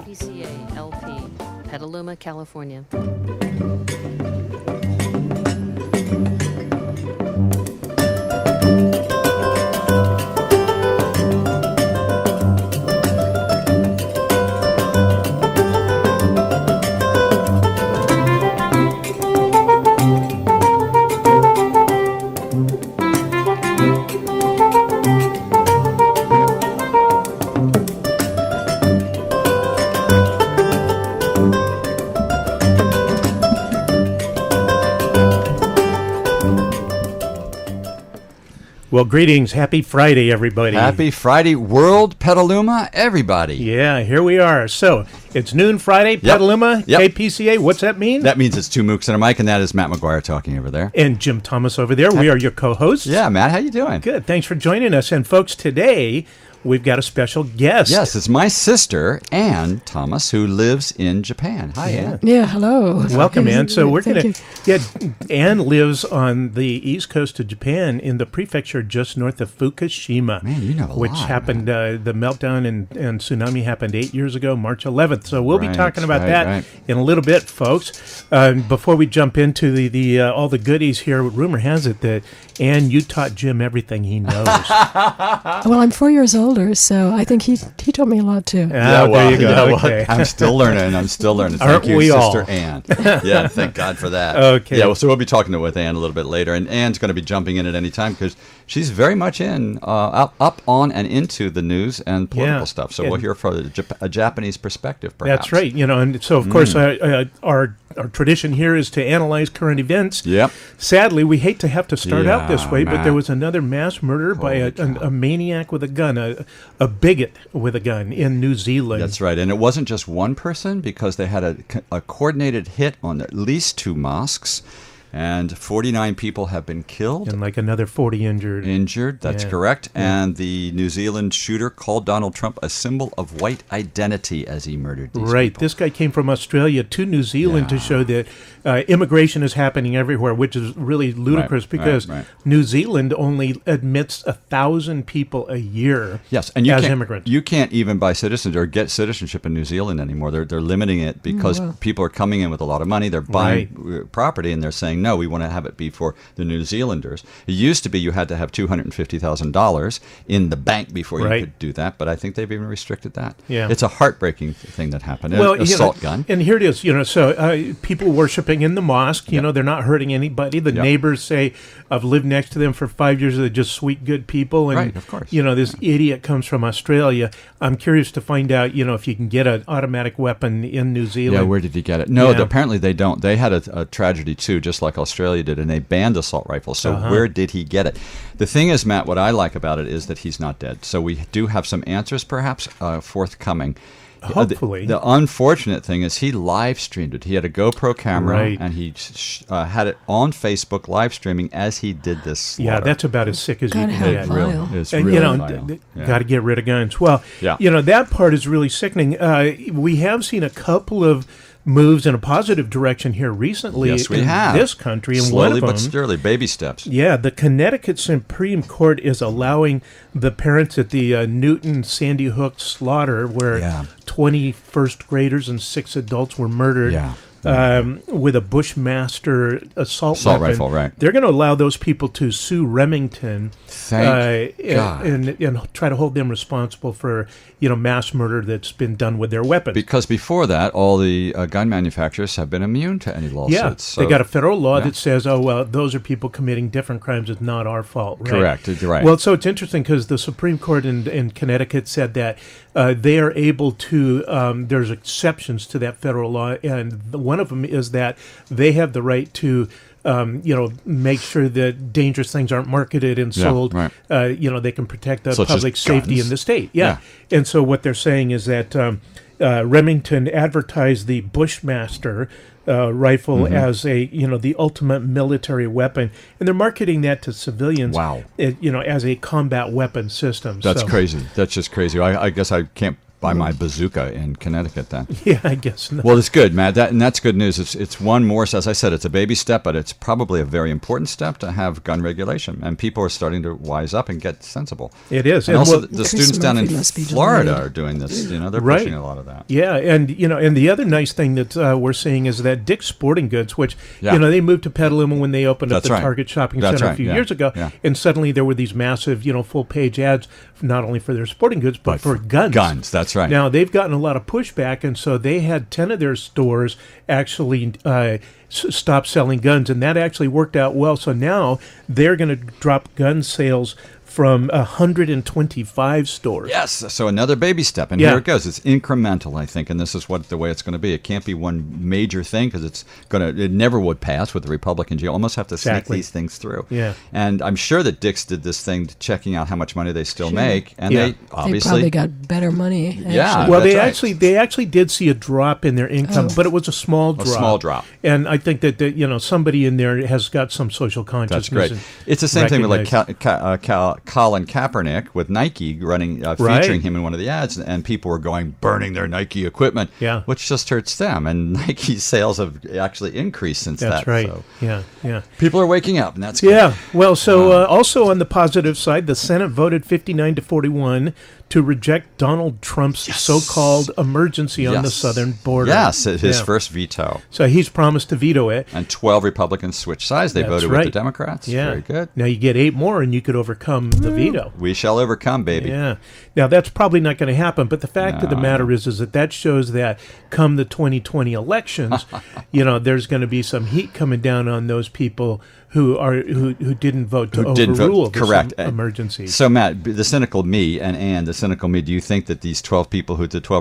KPCA LP, Petaluma, California. Well, greetings. Happy Friday, everybody. Happy Friday, World Petaluma, everybody. Yeah, here we are. So, it's noon Friday, Petaluma, KPCA. What's that mean? That means it's two Mooks and a Mike, and that is Matt McGuire talking over there. And Jim Thomas over there. We are your co-hosts. Yeah, Matt, how you doing? Good. Thanks for joining us. And folks, today we've got a special guest. Yes, it's my sister, Ann Thomas, who lives in Japan. Hi, Ann. Yeah, hello. Welcome, Ann. So we're going Thank to Ann lives on the east coast of Japan in the prefecture just north of Fukushima. Man, you know a which lot, happened, the meltdown and tsunami happened 8 years ago, March 11th. So we'll be talking about that in a little bit, folks. Before we jump into the all the goodies here, rumor has it that, Ann, you taught Jim everything he knows. Well, I'm 4 years older, so I think he taught me a lot too. There you go. Yeah, well, Okay. I'm still learning. Thank Aren't you, we Sister all? Ann. Yeah, thank God for that. Okay. Yeah, well, so we'll be talking with Ann a little bit later, and Ann's going to be jumping in at any time because she's very much up on and into the news and political stuff. So we'll hear from a Japanese perspective, perhaps. That's right. And so, of course, our tradition here is to analyze current events. Yep. Sadly, we hate to have to start out this way, but Matt. there was another mass murder by a maniac with a gun, a bigot with a gun in New Zealand. That's right. And it wasn't just one person because they had a coordinated hit on at least two mosques. And 49 people have been killed. And like another 40 injured. That's correct. Yeah. And the New Zealand shooter called Donald Trump a symbol of white identity as he murdered these people. This guy came from Australia to New Zealand to show that immigration is happening everywhere, which is really ludicrous because New Zealand only admits 1,000 people a year as immigrants. You can't even buy citizens or get citizenship in New Zealand anymore. They're limiting it because people are coming in with a lot of money. They're buying property and they're saying, no, we want to have it be for the New Zealanders. It used to be you had to have $250,000 in the bank before you could do that, but I think they've even restricted that. Yeah. It's a heartbreaking thing that happened. An assault gun. And here it is, so people worshiping in the mosque, they're not hurting anybody. The neighbors say, I've lived next to them for 5 years. They're just sweet, good people. And, of course. This idiot comes from Australia. I'm curious to find out, if you can get an automatic weapon in New Zealand. Yeah, where did he get it? No, apparently they don't. They had a tragedy, too, just like Australia did, and they banned assault rifles. So where did he get it? The thing is, Matt, what I like about it is that he's not dead. So we do have some answers, perhaps, forthcoming. Hopefully. The unfortunate thing is he live streamed it. He had a GoPro camera, and he had it on Facebook live streaming as he did this slaughter. Yeah, that's about as sick as you can get. It's really vile. Got to get rid of guns. Well, that part is really sickening. We have seen a couple of moves in a positive direction here recently in this country. And slowly one of them, but surely, baby steps. Yeah, the Connecticut Supreme Court is allowing the parents at the Newton Sandy Hook slaughter, where 20 first graders and 6 adults were murdered. With a Bushmaster assault weapon. Rifle, right. They're going to allow those people to sue Remington Thank God. And try to hold them responsible for mass murder that's been done with their weapons. Because before that, all the gun manufacturers have been immune to any lawsuits. Yeah, so they got a federal law that says, those are people committing different crimes. It's not our fault. Right? Correct. Right. Well, so it's interesting because the Supreme Court in Connecticut said that they are able to, there's exceptions to that federal law, and one of them is that they have the right to make sure that dangerous things aren't marketed and sold. They can protect the public safety in the state. And so what they're saying is that Remington advertised the Bushmaster rifle as the ultimate military weapon, and they're marketing that to civilians. Wow. As a combat weapon system. That's crazy. That's just crazy. I guess I can't by my bazooka in Connecticut then. Yeah, I guess not. Well, it's good, Matt. And that's good news. It's one more, as I said, it's a baby step, but it's probably a very important step to have gun regulation. And people are starting to wise up and get sensible. It is. And also, well, the students down in Florida are doing this. They're pushing a lot of that. Yeah, and and the other nice thing that we're seeing is that Dick's Sporting Goods, which they moved to Petaluma when they opened up the Target shopping center a few years ago, and suddenly there were these massive, full page ads, not only for their sporting goods but for guns. Guns, that's right. Now they've gotten a lot of pushback, and so they had 10 of their stores actually stop selling guns, and that actually worked out well. So now they're going to drop gun sales from 125 stores. Yes, so another baby step, and here it goes. It's incremental, I think, and this is the way it's going to be. It can't be one major thing because it never would pass with the Republicans. You almost have to sneak these things through. Yeah, and I'm sure that Dick's did this thing, checking out how much money they still make, and they obviously probably got better money. Actually. Yeah, well, they actually did see a drop in their income, but it was a small drop. A small drop, and I think that somebody in there has got some social consciousness. That's great. It's the same thing with like Colin Kaepernick with Nike running, featuring him in one of the ads, and people were burning their Nike equipment, which just hurts them. And Nike's sales have actually increased since that. That's right. So yeah. People are waking up, and that's good. Yeah. Well, so also on the positive side, the Senate voted 59-41 to reject Donald Trump's so-called emergency on the southern border. Yes, his first veto. So he's promised to veto it. And 12 Republicans switched sides. They voted with the Democrats. Yeah. Very good. Now you get 8 more and you could overcome the veto. We shall overcome, baby. Yeah. Now that's probably not going to happen, but the fact of the matter is that shows that come the 2020 elections, there's going to be some heat coming down on those people who didn't vote to overrule this emergency. So Matt, the cynical me and Ann, the cynical me, do you think that these 12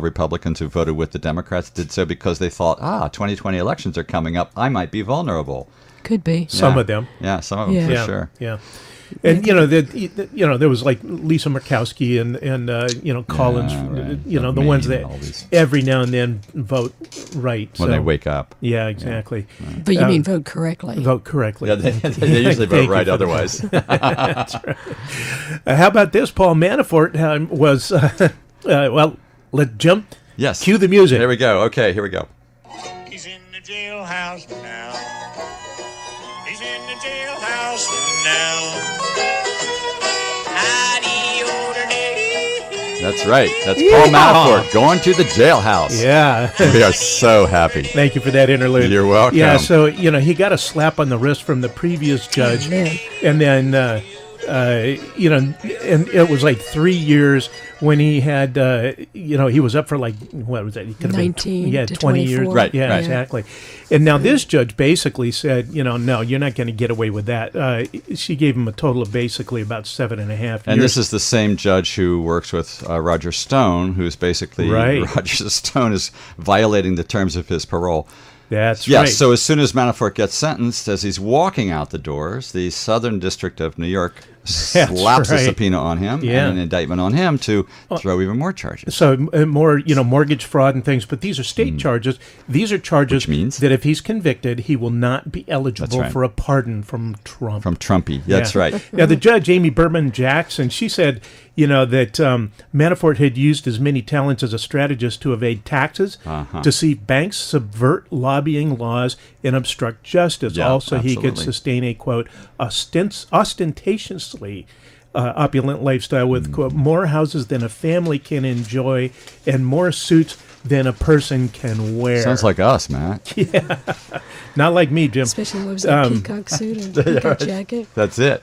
Republicans who voted with the Democrats did so because they thought, 2020 elections are coming up, I might be vulnerable? Could be. Some of them. Yeah, some of them for sure. Yeah. And there was like Lisa Murkowski and Collins, the ones that every now and then vote right when they wake up. Yeah, exactly. Yeah. But you mean vote correctly? Vote correctly. Yeah, they usually vote right otherwise. That's right. How about this? Paul Manafort was let's jump. Yes. Cue the music. Here we go. Okay, here we go. He's in the jailhouse now. He's in the jailhouse now. That's right. That's Paul Manafort going to the jailhouse. Yeah. We are so happy. Thank you for that interlude. You're welcome. Yeah, so, he got a slap on the wrist from the previous judge. And then, and it was like 3 years when he had, he was up for like, what was that? He could have 19 been, to 20 years. 24. Right. Yeah, exactly. And now this judge basically said, no, you're not going to get away with that. She gave him a total of basically about 7.5 years. And this is the same judge who works with Roger Stone, who's basically, Roger Stone is violating the terms of his parole. That's right. Yes, so as soon as Manafort gets sentenced, as he's walking out the doors, the Southern District of New York slaps a subpoena on him and an indictment on him to throw even more charges. So more, mortgage fraud and things, but these are state charges. These are charges Which means that if he's convicted, he will not be eligible for a pardon from Trump. From Trumpy, that's right. Now, the judge, Amy Berman Jackson, she said, that Manafort had used his many talents as a strategist to evade taxes, deceive banks, subvert lobbying laws, and obstruct justice. Yeah, also, absolutely. he could sustain a, quote, ostentatiously opulent lifestyle with, quote, more houses than a family can enjoy and more suits than a person can wear. Sounds like us, Matt. Yeah. Not like me, Jim. Especially what was that peacock suit and peacock jacket? That's it.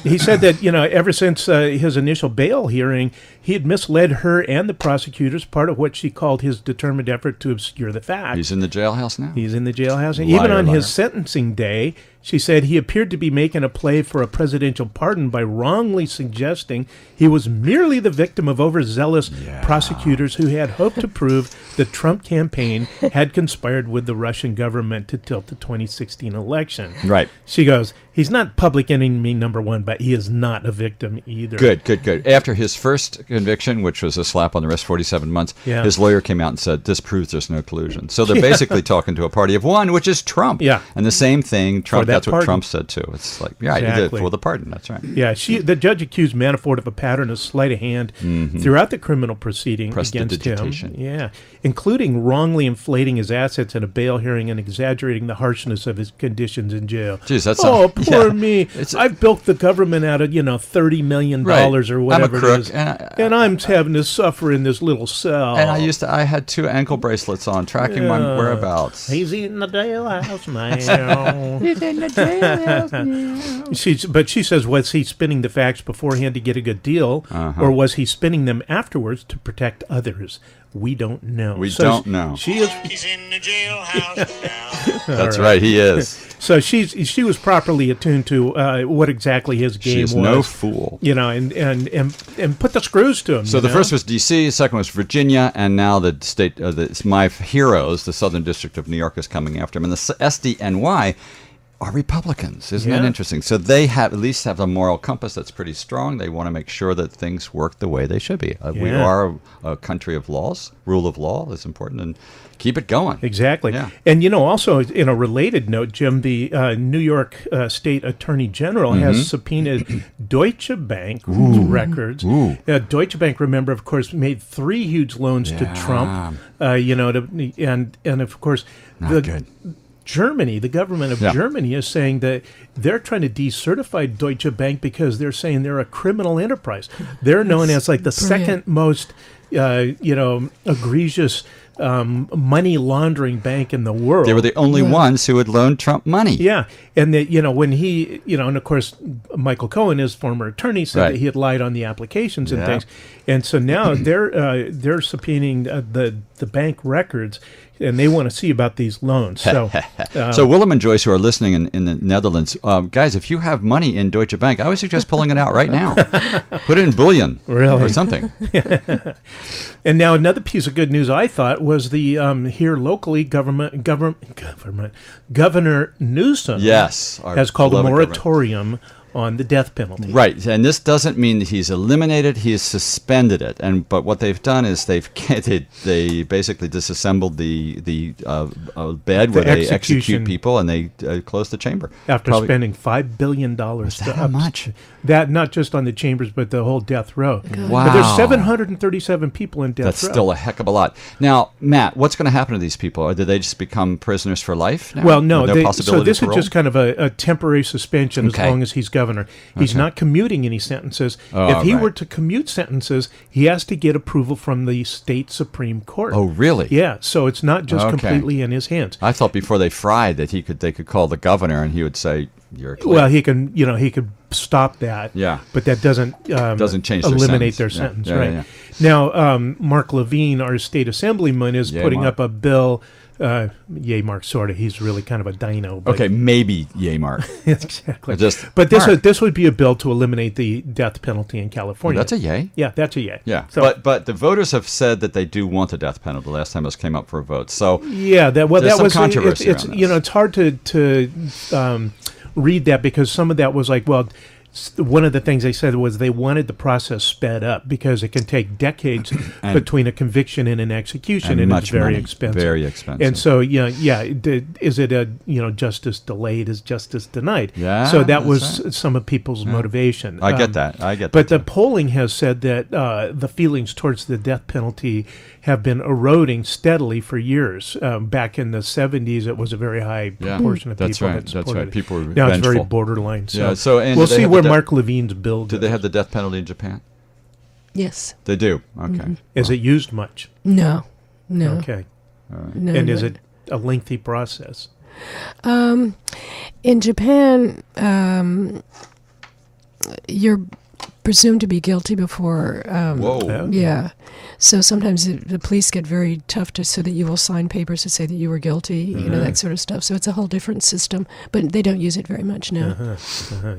He said that, ever since his initial bail hearing, he had misled her and the prosecutors, part of what she called his determined effort to obscure the facts. He's in the jailhouse now? He's in the jailhouse. Even on his sentencing day, she said he appeared to be making a play for a presidential pardon by wrongly suggesting he was merely the victim of overzealous prosecutors who had hoped to prove the Trump campaign had conspired with the Russian government to tilt the 2016 election. Right. She goes, He's not public enemy number one, but he is not a victim either. Good. After his first conviction, which was a slap on the wrist, 47 months, Yeah. his lawyer came out and said, this proves there's no collusion. So they're basically talking to a party of one, which is Trump. Yeah. And the same thing, Trump. that That's what pardon. Trump said, too. It's like, yeah, he did Exactly. for the pardon. That's right. Yeah, the judge accused Manafort of a pattern of sleight of hand throughout the criminal proceeding against him. Prestidigitation. Yeah, including wrongly inflating his assets in a bail hearing and exaggerating the harshness of his conditions in jail. Jeez, that's poor me. It's- I've built the government out of $30 million Right. or whatever I'm a crook, it is, and I'm having to suffer in this little cell. And I had 2 ankle bracelets on, tracking my whereabouts. He's in the jailhouse now. He's in the jailhouse now. But she says, was he spinning the facts beforehand to get a good deal, or was he spinning them afterwards to protect others? We don't know. We don't know. She is. He's in the jailhouse now. That's right, he is. So she was properly attuned to what exactly his game She is was. no fool. And put the screws to him. So the first was D.C., the second was Virginia, and now the state, my heroes, the Southern District of New York, is coming after him. And the SDNY are Republicans. Isn't that Yeah. interesting? So they at least have a moral compass that's pretty strong. They want to make sure that things work the way they should be. We Yeah. are a country of laws. Rule of law is important, and keep it going. Exactly. Yeah. And, also, in a related note, Jim, the New York State Attorney General has subpoenaed Deutsche Bank records. Deutsche Bank, remember, of course, made 3 huge loans to Trump, and of course, Not good. Germany, the government of Germany is saying that they're trying to decertify Deutsche Bank because they're saying they're a criminal enterprise. They're known as like the second most, egregious money laundering bank in the world. They were the only ones who had loaned Trump money. Yeah, and that when he, and of course Michael Cohen, his former attorney, said Right. that he had lied on the applications and Yeah. things, and so now they're subpoenaing the bank records, and they want to see about these loans. So, So Willem and Joyce, who are listening in the Netherlands, guys, if you have money in Deutsche Bank, I would suggest pulling it out right now. Put it in bullion Really? or something. and now another piece of good news I thought was the here locally Governor Newsom Yes, our has called a beloved government. moratorium on the death penalty. Right, and this doesn't mean that he's eliminated; he's suspended it. But what they've done is they basically disassembled the bed where they execution. execute people, and they closed the chamber After Probably- spending $5 billion that how much? That not just on the chambers, but the whole death row. Wow. But there's 737 people in death That's row. still a heck of a lot. Now, Matt, what's going to happen to these people? Or do they just become prisoners for life now? Well, no. With So possibility this of is parole? just kind of a temporary suspension Okay. as long as he's governor. He's not commuting any sentences. Oh, if he right. were to commute sentences, he has to get approval from the state Supreme Court. Oh, really? Yeah. So it's not just Okay. completely in his hands. I thought before they fried that they could call the governor and he would say, "You're clear." Well, he could stop that. Yeah. But that doesn't change their eliminate sentence. their Yeah. sentence, Yeah, right? yeah, Now, Mark Levine, our state assemblyman, is Yay, putting Mark. up a bill. Yay, Mark, sort of. He's really kind of a dino. But Okay, maybe yay, Mark. exactly. But This would be a bill to eliminate the death penalty in California. That's a yay. Yeah, that's a yay. Yeah, So, but the voters have said that they do want the death penalty. The last time this came up for a vote, so yeah, There's that some was controversy It's around this. it's hard to read that because some of that was like, well, one of the things they said was they wanted the process sped up because it can take decades between a conviction and an execution, and much it's very money. expensive. Very expensive. And so, is it a justice delayed is justice denied? Yeah, So that that's was right. some of people's motivation. I get that. I get But that. the polling has said that the feelings towards the death penalty have been eroding steadily for years. Back in the 70s, it was a very high Yeah. proportion of That's people right. that That's supported right. it. People were now it's very vengeful. borderline. So, Yeah, so, and we'll do they see have where the Mark Levine's bill Do goes. they have the death penalty in Japan? Yes. They do. Okay. Is it used much? No. No. Okay. No, And is no. it a lengthy process? In Japan, you're presumed to be guilty before. Whoa. Yeah. So sometimes the police get very tough so that you will sign papers to say that you were guilty, you know, that sort of stuff. So it's a whole different system, but they don't use it very much now.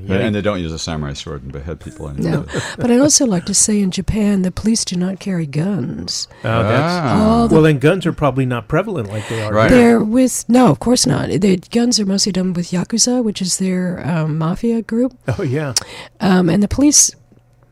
And they don't use a samurai sword and behead people anymore. No. But I'd also like to say in Japan, the police do not carry guns. Oh, that's, All the well, then guns are probably not prevalent like they are. Right. here. They're no, of course not. The guns are mostly done with Yakuza, which is their mafia group. Oh, yeah. And the police,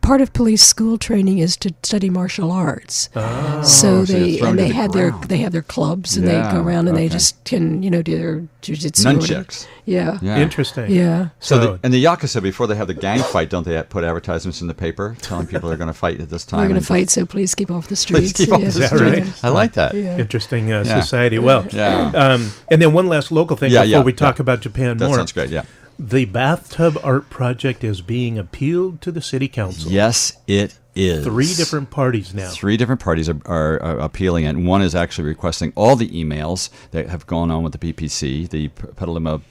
part of police school training is to study martial arts. Oh. So so you're thrown to the ground. they have their clubs and Yeah, they go around and they okay. just can, you know, do their jujitsu. or whatever. Nunchucks. Yeah. Yeah. Interesting. Yeah. So, and the Yakuza, before they have the gang fight, don't they put advertisements in the paper telling people they're going to fight at this time? We're going to and- fight, so please keep off the Please streets. keep off Yeah. the that streets. right? I like that. Yeah. Interesting society. Well, Yeah. and then one last local thing Yeah, before yeah, we talk yeah. about Japan That more. sounds great, yeah. The bathtub art project is being appealed to the city council. Yes, it is. 3 different parties now. 3 different parties are appealing it. And one is actually requesting all the emails that have gone on with the PPC, the Petaluma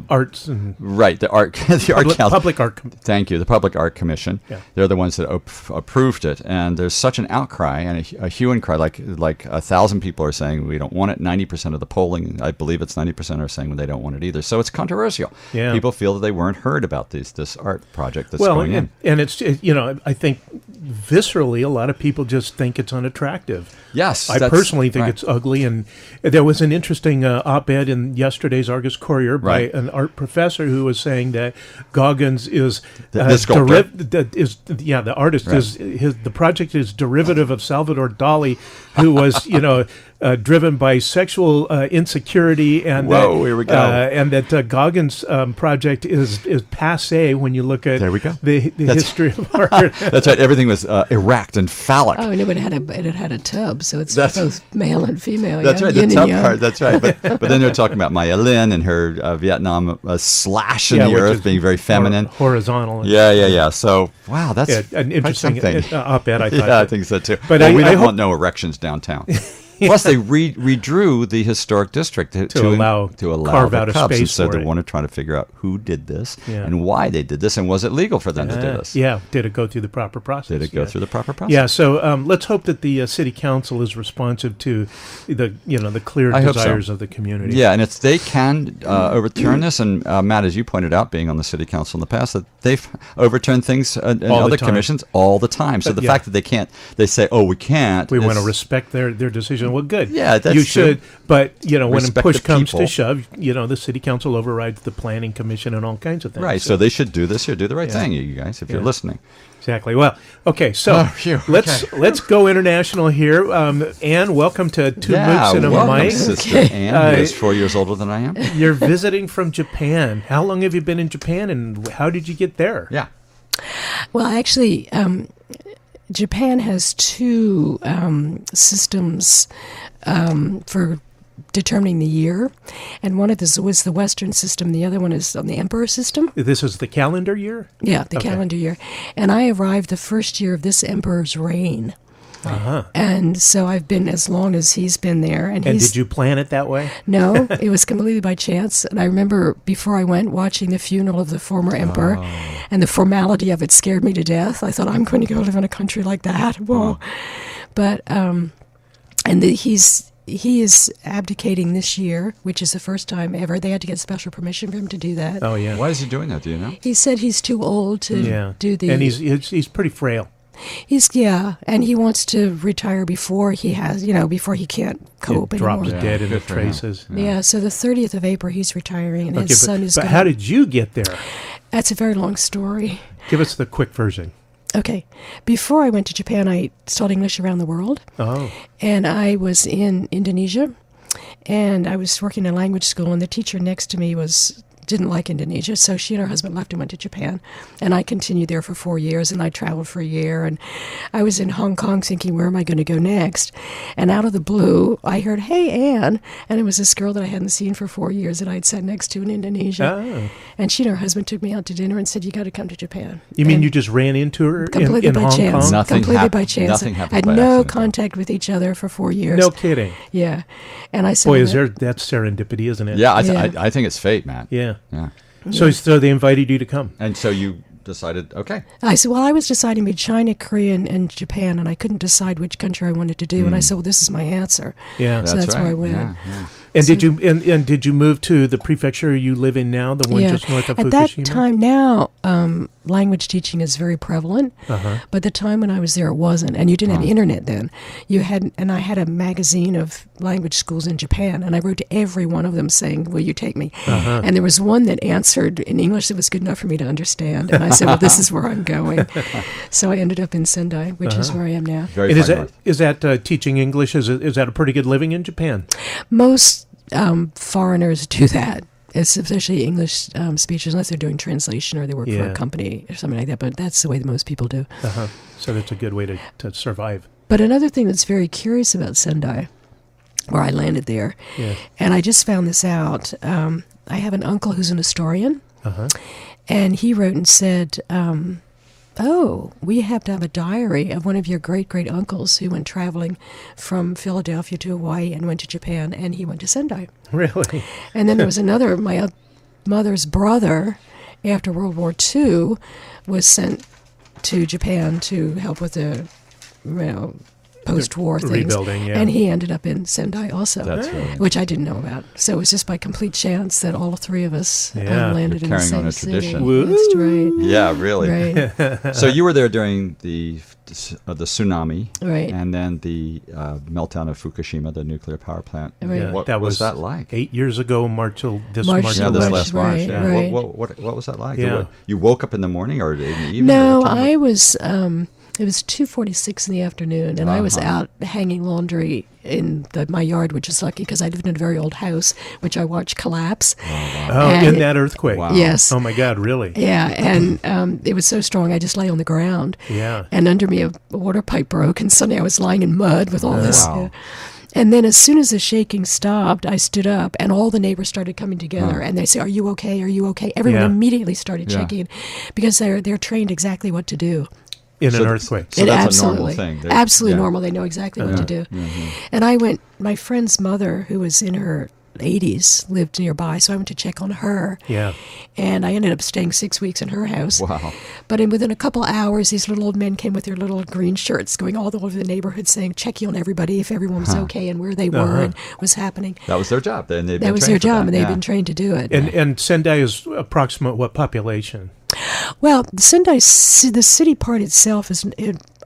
Arts and right, the art, the art council. public art. Thank you, the Public Art Commission. Yeah. They're the ones that approved it, and there's such an outcry and a hue and cry. Like 1,000 people are saying we don't want it. 90% of the polling, I believe it's 90%, are saying they don't want it either. So it's controversial. Yeah. People feel that they weren't heard about this art project that's going in. And it's you know, I think viscerally a lot of people just think it's unattractive. Yes, I that's personally think right. it's ugly, and there was an interesting op-ed in yesterday's Argus Courier by Right. an art professor who was saying that Goggins is The sculptor. the artist Right. the project is derivative of Salvador Dali, who was driven by sexual insecurity, and Whoa, here we go. and that Goggins' project is passe when you look at There we go. the history of art. That's right. Everything was erect and phallic. Oh, no, but it had a tub, so it's That's- both male and female. That's yeah? right, Yin the and tub yang. part. That's right. But then they're talking about Maya Lin and her Vietnam slash in Yeah, the which earth is being very feminine. Horizontal. Yeah. So wow, that's Yeah, an quite interesting something. op-ed, I thought. Yeah, I think so too. But But I- we I don't hope- want no erections downtown. Plus, they redrew the historic district to allow- carve the out a Cubs, and space so for they it. want to try to figure out who did this Yeah. and why they did this, and was it legal for them to do this? Yeah, did it go through the proper process? Did it go Yeah. through the proper process? Yeah, so let's hope that the city council is responsive to the clear I hope so. desires of the community. Yeah, and it's they can overturn this. And Matt, as you pointed out, being on the city council in the past, that they've overturned things in All the other time. commissions all the time. So But, the yeah. fact that they can't, they say, "Oh, we can't." We want to is- respect their decision. Well, good. Yeah, that's you true. should. But when Respect push the comes to people. shove, the city council overrides the planning commission and all kinds of things. Right, so they should do this here, do the right Yeah. thing, you guys, if you're Yeah. listening. Exactly. Well, okay. So Oh, phew, let's go international here. Anne, welcome to Two Mooks and a welcome, Mic. Sister Anne, who is 4 years older than I am. You're visiting from Japan. How long have you been in Japan, and how did you get there? Yeah. Well, actually, Japan has 2 systems for determining the year, and one of this was the Western system. The other one is on the Emperor system. This is the calendar year? Yeah, the Okay. calendar year. And I arrived the first year of this emperor's reign. Uh-huh. And so I've been as long as he's been there. And And did you plan it that way? No, it was completely by chance. And I remember before I went watching the funeral of the former emperor, and the formality of it scared me to death. I thought, I'm going to go live in a country like that. Whoa. But, he is abdicating this year, which is the first time ever. They had to get special permission for him to do that. Oh, yeah. Why is he doing that, do you know? He said he's too old to do the... And he's pretty frail. And he wants to retire before he has, before he can't cope Drop anymore. dead in the good for him. traces. Yeah, so the 30th of April he's retiring, and Okay, his son is but going. how did you get there? That's a very long story. Give us the quick version. Okay, before I went to Japan, I studied English around the world, Oh, and I was in Indonesia, and I was working in a language school, and the teacher next to me didn't like Indonesia, so she and her husband left and went to Japan. And I continued there for 4 years, and I traveled for a year. And I was in Hong Kong thinking, where am I going to go next? And out of the blue, I heard, hey, Anne. And it was this girl that I hadn't seen for 4 years that I'd sat next to in Indonesia. Oh. And she and her husband took me out to dinner and said, you got to come to Japan. You mean And you just ran into her completely in by Hong chance. Kong? Nothing Completely by happened- chance. nothing happened I had by no accident. contact with each other for 4 years. No kidding. Yeah. And I said, Boy, that's serendipity, isn't it? Yeah, Yeah. I think it's fate, man. Yeah. Yeah. So they invited you to come. And so you decided, okay. I said, well, I was deciding between China, Korea, and Japan, and I couldn't decide which country I wanted to do. And I said, well, this is my answer. Yeah. So that's right. where I went. Yeah. And did you move to the prefecture you live in now, the one just north of At Fukushima? that time, now language teaching is very prevalent, Uh-huh. but the time when I was there, it wasn't. And you didn't have internet then. And I had a magazine of language schools in Japan, and I wrote to every one of them saying, "Will you take me?" Uh-huh. And there was one that answered in English that was good enough for me to understand, and I said, "Well, this is where I'm going." So I ended up in Sendai, which is where I am now. Very And far north. is that teaching English? Is that a pretty good living in Japan? Most foreigners do that. It's especially English speakers, unless they're doing translation or they work for Yeah. a company or something like that. But that's the way that most people do. Uh-huh. So that's a good way to survive. But another thing that's very curious about Sendai, where I landed there, Yeah. and I just found this out. I have an uncle who's an historian, Uh-huh. and he wrote and said, "Oh, we have to have a diary of one of your great uncles who went traveling from Philadelphia to Hawaii and went to Japan, and he went to Sendai." Really? And then there was another, my mother's brother, after World War II, was sent to Japan to help with the, post-war things. Rebuilding, yeah. And he ended up in Sendai also, That's right. which I didn't know about. So it was just by complete chance that all three of us Yeah. landed in the Carrying same on a city. tradition. Woo. That's right. Yeah, really. Right, So you were there during the tsunami, right. and then the meltdown of Fukushima, the nuclear power plant. Right. Yeah, What that was that like? 8 years ago, March till this March March. till Yeah, this March, last March. right, Yeah. right. What was that like? Yeah. You woke up in the morning or in the evening? No, Or what time? I was. It was 2:46 in the afternoon, and I was out hanging laundry in my yard, which is lucky because I lived in a very old house, which I watched collapse. Oh, And in that earthquake. Wow. Yes. Oh my God, really? Yeah, and it was so strong, I just lay on the ground. Yeah. And under me, a water pipe broke, and suddenly I was lying in mud with all this. Wow. And then as soon as the shaking stopped, I stood up, and all the neighbors started coming together, and they say, "Are you okay? Are you okay?" Everyone Yeah. immediately started Yeah. checking because they're trained exactly what to do. In So an th- earthquake. So It that's a normal absolutely, thing. They- absolutely yeah. normal. They know exactly what to do. And I went. My friend's mother, who was in her 80s, lived nearby, so I went to check on her. Yeah. And I ended up staying 6 weeks in her house. Wow. But within a couple hours, these little old men came with their little green shirts, going all over the neighborhood, saying, checking on everybody if everyone was okay and where they were and what was happening. That was their job. Then That was their job, and they'd been trained to do it. And Sendai is approximate what population? Well, Sendai, the city part itself is.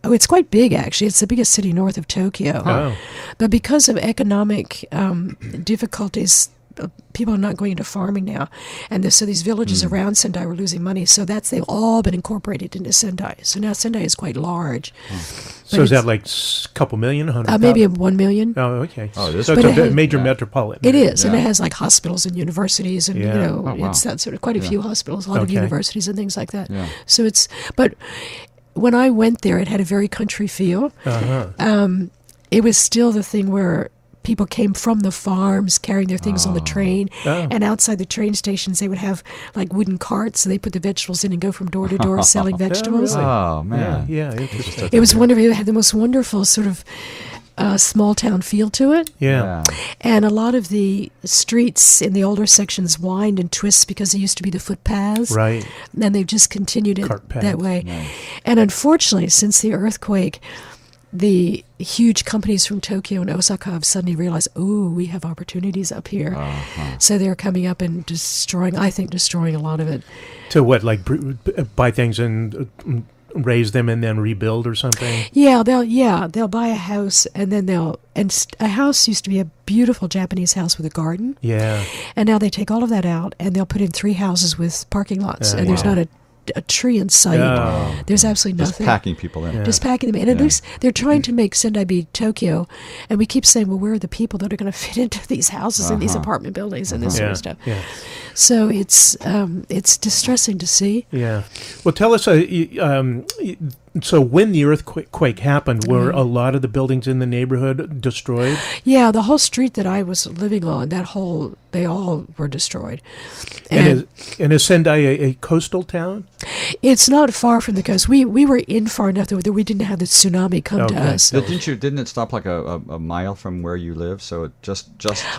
It's quite big, actually. It's the biggest city north of Tokyo. Oh. But because of economic difficulties, people are not going into farming now. And so these villages around Sendai were losing money. So they've all been incorporated into Sendai. So now Sendai is quite large. So is that like a couple million? 100,000? Maybe 1 million. Oh, okay. Oh, it is so big. it's a But it- major Yeah. metropolitan. It is, and Yeah. it has like hospitals and universities, and Yeah. Oh, wow. it's that sort of quite a few hospitals, a lot of Okay. universities and things like that. Yeah. So but when I went there, it had a very country feel. Uh-huh. It was still the thing where people came from the farms carrying their things on the train, Oh. and outside the train stations they would have like wooden carts, so they put the vegetables in and go from door to door selling vegetables. really? Oh, Yeah, man. yeah, interesting. It was wonderful. It had the most wonderful sort of small town feel to it. Yeah. And a lot of the streets in the older sections wind and twist because they used to be the footpaths. Right. And they've just continued it Cart paths. that way. And unfortunately, since the earthquake, the huge companies from Tokyo and Osaka have suddenly realized, oh, we have opportunities up here. So they're coming up and destroying a lot of it. To what, like buy things and raise them and then rebuild or something? Yeah, they'll buy a house and then a house used to be a beautiful Japanese house with a garden. Yeah. And now they take all of that out and they'll put in 3 houses with parking lots. And there's wow. not a tree in sight. Oh. There's absolutely Just nothing. packing people in. Just packing them in. And they're trying to make Sendai be Tokyo. And we keep saying, well, where are the people that are going to fit into these houses and these apartment buildings and this sort Yeah. of stuff? Yeah. So it's distressing to see. Yeah. Well, tell us, So when the earthquake happened, were a lot of the buildings in the neighborhood destroyed? Yeah, the whole street that I was living on, they all were destroyed. And is Sendai a coastal town? It's not far from the coast. We were in far enough that we didn't have the tsunami come to us. Didn't it stop like a mile from where you live? So it just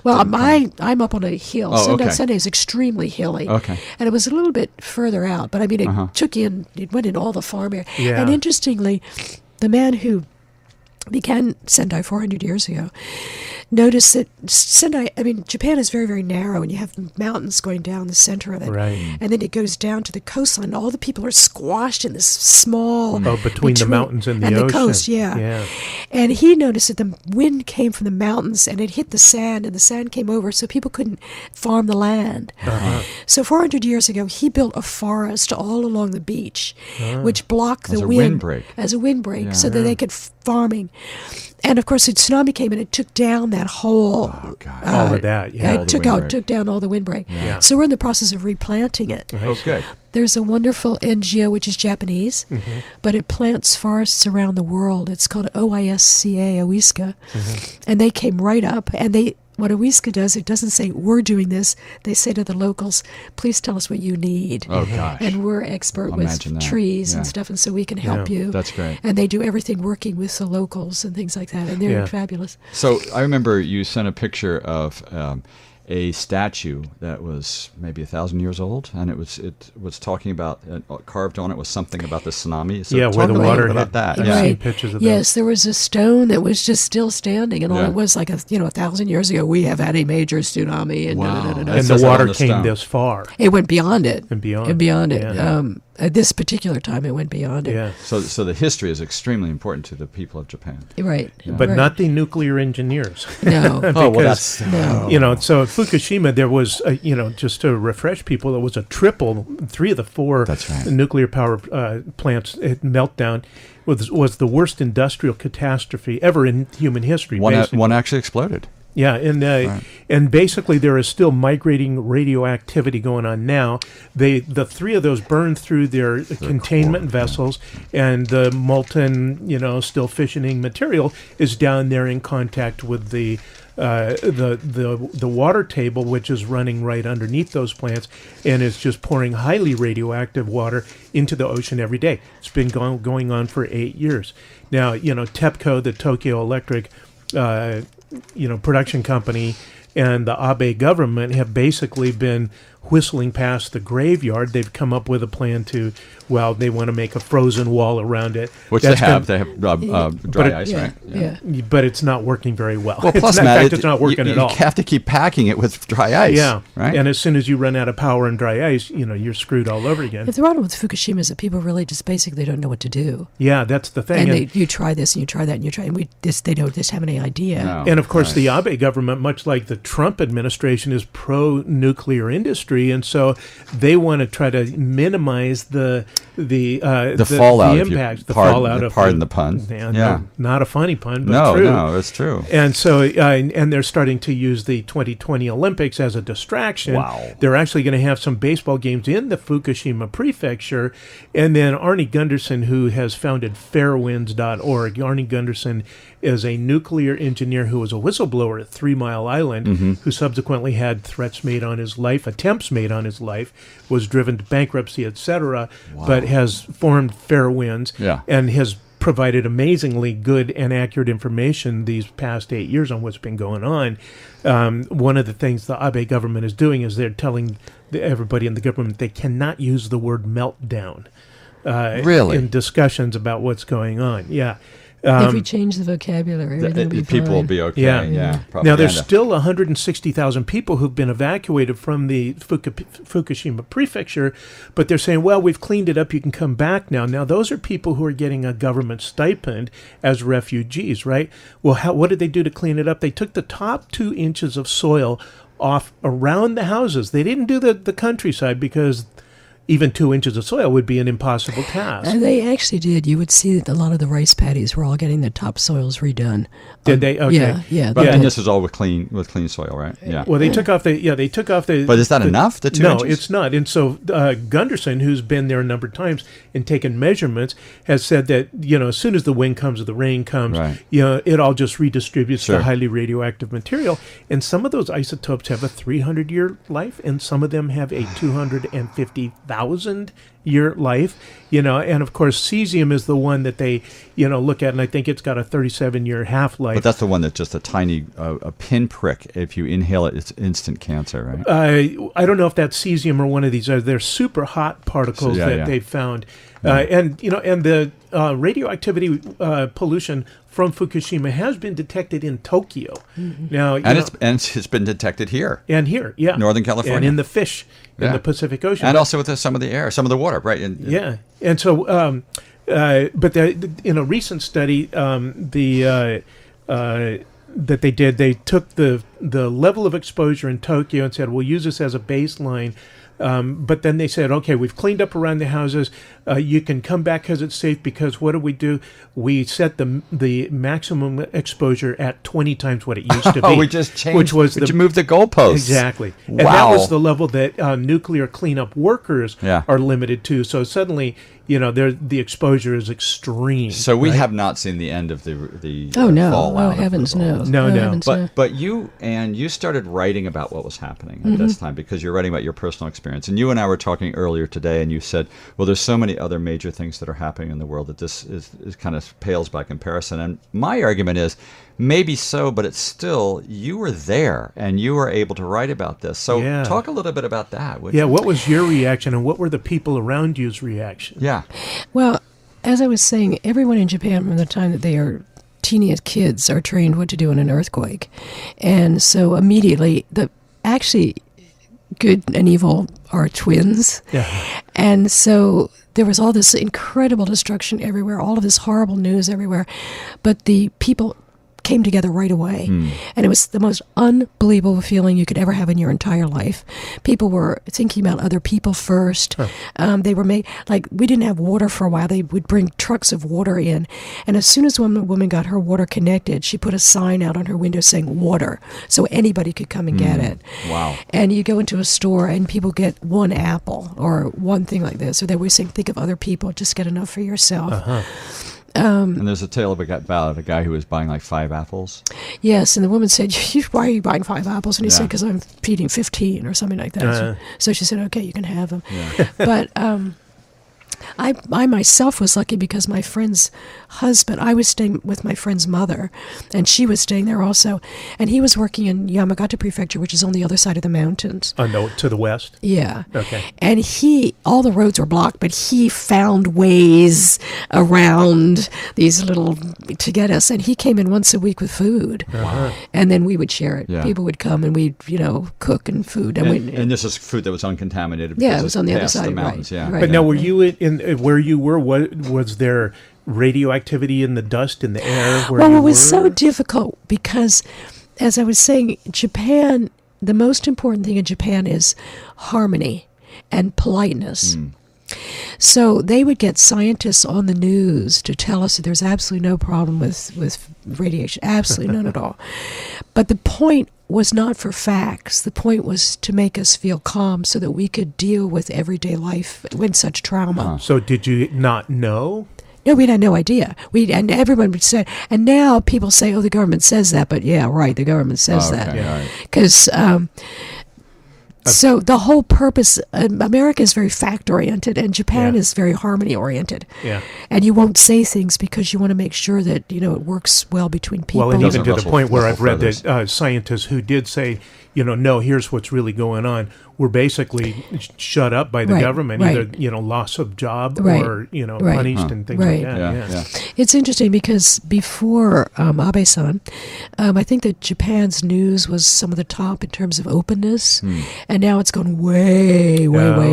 Well, didn't come- I'm up on a hill. Oh, okay. Sendai is extremely hilly. Okay. And it was a little bit further out, but I mean, it went in all the farm area. Yeah. And interestingly, the man who began Sendai 400 years ago noticed that Japan is very, very narrow, and you have mountains going down the center of it. Right. And then it goes down to the coastline. All the people are squashed in this small... Between the mountains and the ocean. coast, yeah. And he noticed that the wind came from the mountains, and it hit the sand, and the sand came over, so people couldn't farm the land. So 400 years ago, he built a forest all along the beach, which blocked As the a wind. windbreak. As a windbreak, so that they could farming. And of course, the tsunami came and it took down that whole. Oh, God. All of that, yeah. All It the windbreak. took down all the windbreak. Yeah. So we're in the process of replanting it. Oh, good. There's a wonderful NGO which is Japanese, but it plants forests around the world. It's called OISCA, and they came right up. And what OISCA does, it doesn't say we're doing this. They say to the locals, please tell us what you need. Oh, gosh. And we're expert Imagine with that. trees Yeah. and stuff, and so we can help Yeah. you. That's great. And they do everything working with the locals and things like that, and they're Yeah. fabulous. So I remember you sent a picture of a statue that was maybe 1,000 years old, and it was talking about carved on it was something about the tsunami. So Yeah, talk where the a little water bit had- about that. I've Yeah. seen pictures of Yes, there was a stone that was just still standing, and all Yeah. it was like 1,000 years ago. We have had a major tsunami, and Wow. And It the says that on water the came stone. this far. it went beyond it. And beyond. And beyond it. Yeah. At this particular time, it went beyond it. Yeah. So the history is extremely important to the people of Japan. Right. But right. not the nuclear engineers. No. Because, No. so at Fukushima, there was, just to refresh people, it was a triple, 3 of the 4 That's right. nuclear power plants meltdown was the worst industrial catastrophe ever in human history. basically. One actually exploded. Yeah, and basically there is still migrating radioactivity going on now. The 3 of those burned through their containment vessels, and the molten, still fissioning material is down there in contact with the water table, which is running right underneath those plants, and it's just pouring highly radioactive water into the ocean every day. It's been going on for 8 years now. TEPCO, the Tokyo Electric production company, and the Abe government have basically been whistling past the graveyard. They've come up with a plan to, they want to make a frozen wall around it. Which That's they have. gonna- They have dry ice, Yeah. right? Yeah. but it's not working very well. Well, plus, in Matt, fact, it's not working you at all. have to keep packing it with dry ice. Yeah, Right? And as soon as you run out of power and dry ice, you're screwed all over again. The problem with Fukushima is that people really just basically don't know what to do. Yeah, that's the thing. And you try this and you try that and you try, and they don't just have any idea. No. And of course, Right. the Abe government, much like the Trump administration, is pro-nuclear industry, and so they want to try to minimize the fallout, the if you impacts, the pardon- fallout of pardon the pun. Yeah, Yeah. not a funny pun, but No, true. no, it's true. And so, and they're starting to use the 2020 Olympics as a distraction. Wow. They're actually going to have some baseball games in the Fukushima prefecture. And then Arnie Gunderson, who has founded fairwinds.org. Arnie Gunderson is a nuclear engineer who was a whistleblower at 3 Mile Island, who subsequently had threats made on his life, attempts made on his life, was driven to bankruptcy, etc., but has formed Fairwinds Yeah. and has provided amazingly good and accurate information these past 8 years on what's been going on. One of the things the Abe government is doing is they're telling everybody in the government they cannot use the word meltdown Really? in discussions about what's going on. Yeah. If we change the vocabulary, everything will be People will fine. be okay. Yeah. Yeah. Now, there's propaganda. still 160,000 people who've been evacuated from the Fukushima prefecture, but they're saying, well, we've cleaned it up, you can come back now. Now, those are people who are getting a government stipend as refugees, right? Well, what did they do to clean it up? They took the top 2 inches of soil off around the houses. They didn't do the countryside because even 2 inches of soil would be an impossible task. And they actually did. You would see that a lot of the rice paddies were all getting the topsoils redone. Did they? Okay. Yeah. But they and did. this is all with clean soil, right? Yeah. Well, they took off the. But is that enough? The 2 no, inches? it's not. And so Gunderson, who's been there a number of times and taken measurements, has said that as soon as the wind comes or the rain comes, Right. it all just redistributes Sure. the highly radioactive material. And some of those isotopes have a 300-year life, and some of them have a 250,000-year life. And of course, cesium is the one that they look at, and I think it's got a 37-year half-life. But that's the one that's just a tiny a pinprick. If you inhale it, it's instant cancer, right? I don't know if that's cesium or one of these. They're super hot particles that they've found, and the radioactivity pollution from Fukushima has been detected in Tokyo. Now, it's been detected here, Northern California, and in the fish in the Pacific Ocean, and also with some of the air, some of the water, right? And so, but in a recent study, that they did, they took the level of exposure in Tokyo and said, we'll use this as a baseline. But then they said, okay, we've cleaned up around the houses. You can come back because it's safe, because what do? We set the maximum exposure at 20 times what it used to be. Oh, we just changed. You moved the goalposts. Exactly. Wow. And that was the level that nuclear cleanup workers are limited to. So suddenly, the exposure is extreme. So we have not seen the end of the Oh, no. fallout. Oh, heavens, no. No. Heavens, no. But you started writing about what was happening at this time, because you're writing about your personal experience. And you and I were talking earlier today, and you said, well, there's so many other major things that are happening in the world that this is kind of pales by comparison. And my argument is, maybe so, but it's still, you were there and you were able to write about this. So talk a little bit about that. What was your reaction, and what were the people around you's reaction? Yeah. Well, as I was saying, everyone in Japan from the time that they are teeny kids are trained what to do in an earthquake. And so immediately, actually, good and evil are twins. Yeah. And so there was all this incredible destruction everywhere, all of this horrible news everywhere. But the people came together right away. And it was the most unbelievable feeling you could ever have in your entire life. People were thinking about other people first. They were we didn't have water for a while. They would bring trucks of water in. And as soon as one woman got her water connected, she put a sign out on her window saying water, so anybody could come and get it. Wow. And you go into a store and people get one apple or one thing like this. Or they were saying, think of other people, just get enough for yourself. And there's a tale about a guy who was buying 5 apples. Yes, and the woman said, why are you buying 5 apples? And he said, because I'm feeding 15 or something like that. So she said, okay, you can have them. Yeah. But I myself was lucky because my friend's husband, I was staying with my friend's mother, and she was staying there also. And he was working in Yamagata Prefecture, which is on the other side of the mountains. No, to the west? Yeah. Okay. And all the roads were blocked, but he found ways around these to get us. And he came in once a week with food. And then we would share it. Yeah. People would come and we'd, cook and food. And this is food that was uncontaminated. Yeah, it was on the other side of the mountains. Right, Yeah. right. But now, were you in where you were? Was there radioactivity in the dust, in the air? Well, it was so difficult because, as I was saying, Japan, the most important thing in Japan is harmony and politeness. So they would get scientists on the news to tell us that there's absolutely no problem with radiation, absolutely none at all. But the point was not for facts. The point was to make us feel calm so that we could deal with everyday life with such trauma. So did you not know? No, we had no idea. And everyone would say, and now people say, oh, the government says that, but yeah, right, the government says that. Because so the whole purpose, America is very fact-oriented, and Japan is very harmony-oriented. Yeah. And you won't say things because you want to make sure that, it works well between people. Well, and even to the point where I've read feathers. that scientists who did say, no, here's what's really going on, were basically shut up by the government, either, loss of job or, punished and things like that. Yeah. It's interesting because before Abe-san, I think that Japan's news was some of the top in terms of openness, and now it's gone way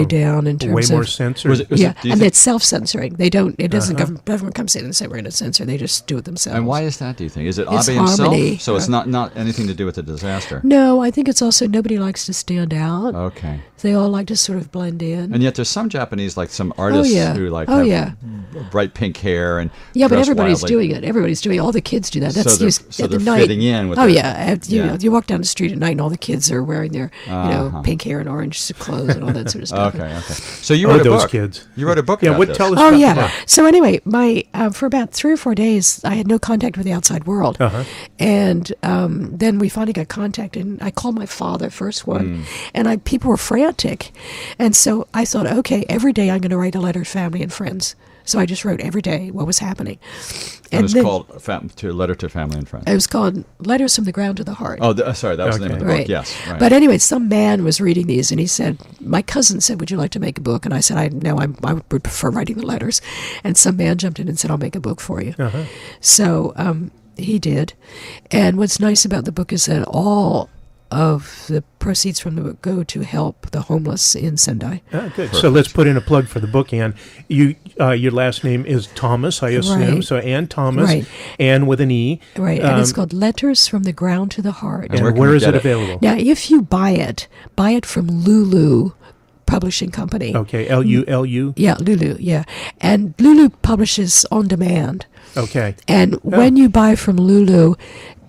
down in terms way more of censored. and it's self-censoring. They don't. It doesn't. Government comes in and say we're going to censor. They just do it themselves. And why is that? Do you think? Is it It's Abe harmony. himself? So it's not anything to do with the disaster. No, I think it's also nobody likes to stand out. Okay. They all like to sort of blend in. And yet there's some Japanese, like some artists who like have bright pink hair and but dress everybody's wildly. doing it. Everybody's doing it. All the kids do that. That's So they're- used so at the they're night. fitting in with Oh their- yeah, you Yeah. know, you walk down the street at night and all the kids are wearing their pink hair and orange clothes and all that sort of stuff. Okay. So you wrote a those book. kids. You wrote a book. Yeah, about what this. tell us Oh about yeah. that? So anyway, my for about 3 or 4 days, I had no contact with the outside world, and then we finally got contact, and I called my father first one, and people were frantic, and so I thought, okay, every day I'm going to write a letter to family and friends. So I just wrote every day what was happening, And it's then called Letter to Family and Friends. it was called Letters from the Ground to the Heart. Oh, sorry, that was the name of the Right. book. Yes, right. But anyway, some man was reading these, and he said, my cousin said, would you like to make a book? And I said, I would prefer writing the letters. And some man jumped in and said, I'll make a book for you. So he did. And what's nice about the book is that all of the proceeds from the book go to help the homeless in Sendai. Oh, good. So let's put in a plug for the book, Ann. You, your last name is Thomas, I assume. Right. So Ann Thomas, Right. Ann with an E. Right, and it's called Letters from the Ground to the Heart. And where And can where we is get it it? available? Now, if you buy it from Lulu Publishing Company. Okay, Lulu. Yeah, Lulu, yeah. And Lulu publishes on demand. Okay. And when you buy from Lulu,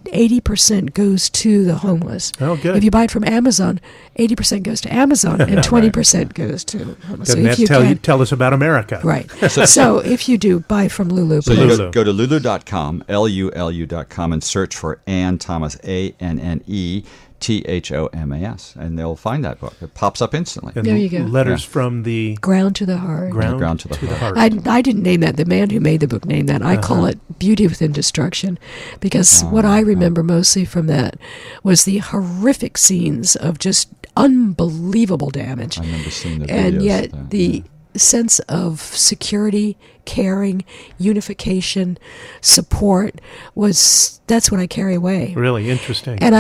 80% goes to the homeless. Oh, good. If you buy it from Amazon, 80% goes to Amazon and 20% goes to the homeless. Doesn't that tell us about America? Right. So if you do buy from Lulu, So you Lulu. go to lulu.com, Lulu.com, and search for Ann Thomas, ANNETHOMAS, and they'll find that book. It pops up instantly. And There you go. Letters from the Ground to the Heart. ground to the heart. I didn't name that. The man who made the book named that. I call it Beauty Within Destruction, because what I remember mostly from that was the horrific scenes of just unbelievable damage. I remember seeing the And videos yet there. the sense of security, caring, unification, support that's what I carry away. Really interesting. And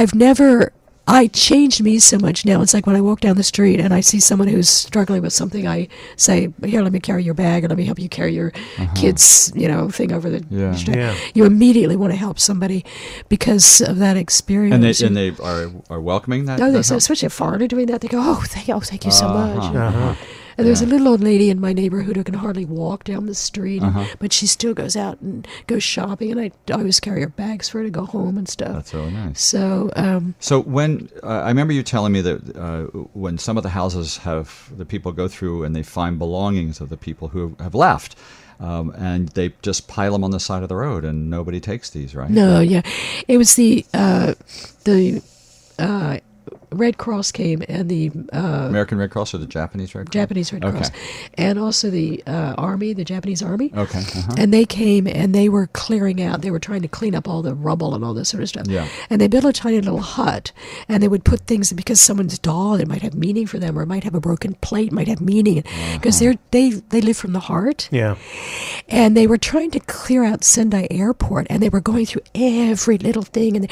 I changed me so much now. It's like when I walk down the street and I see someone who's struggling with something, I say, here, let me carry your bag, or let me help you carry your kid's, thing over the street. Yeah. You immediately want to help somebody because of that experience. And they are welcoming that. Oh, that they say, help? especially a foreigner doing that, they go, thank you so much. Uh-huh. And there's a little old lady in my neighborhood who can hardly walk down the street, but she still goes out and goes shopping, and I always carry her bags for her to go home and stuff. That's really nice. So, So when I remember you telling me that when some of the houses the people go through and they find belongings of the people who have left, and they just pile them on the side of the road, and nobody takes these, right? no, yeah. It was the Red Cross came, and the American Red Cross or the Japanese Red Cross? Japanese Red Cross, and also the Army, the Japanese Army. Okay. And they came and they were clearing out. They were trying to clean up all the rubble and all this sort of stuff. Yeah. And they built a tiny little hut, and they would put things, because someone's doll, it might have meaning for them, or it might have a broken plate, might have meaning, because they live from the heart. Yeah. And they were trying to clear out Sendai Airport, and they were going through every little thing,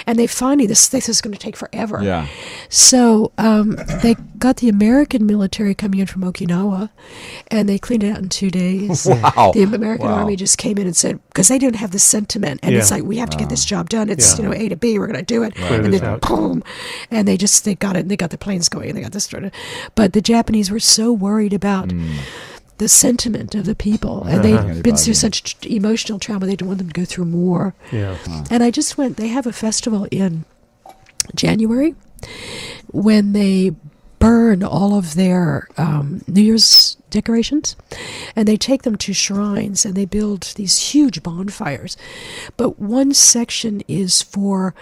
and they finally, this is going to take forever. Yeah. So they got the American military coming in from Okinawa, and they cleaned it out in 2 days. Wow. The American Wow. Army just came in and said, because they didn't have the sentiment, and it's Yeah. like, we have to get this job done. It's Yeah. A to B, we're going to do it, Clear and this then out. boom, and they got it. And they got the planes going, and they got this started. But the Japanese were so worried about the sentiment of the people, and they'd been through such emotional trauma, they didn't want them to go through more. Yeah. And I just went, they have a festival in January when they burn all of their New Year's decorations, and they take them to shrines, and they build these huge bonfires. But one section is for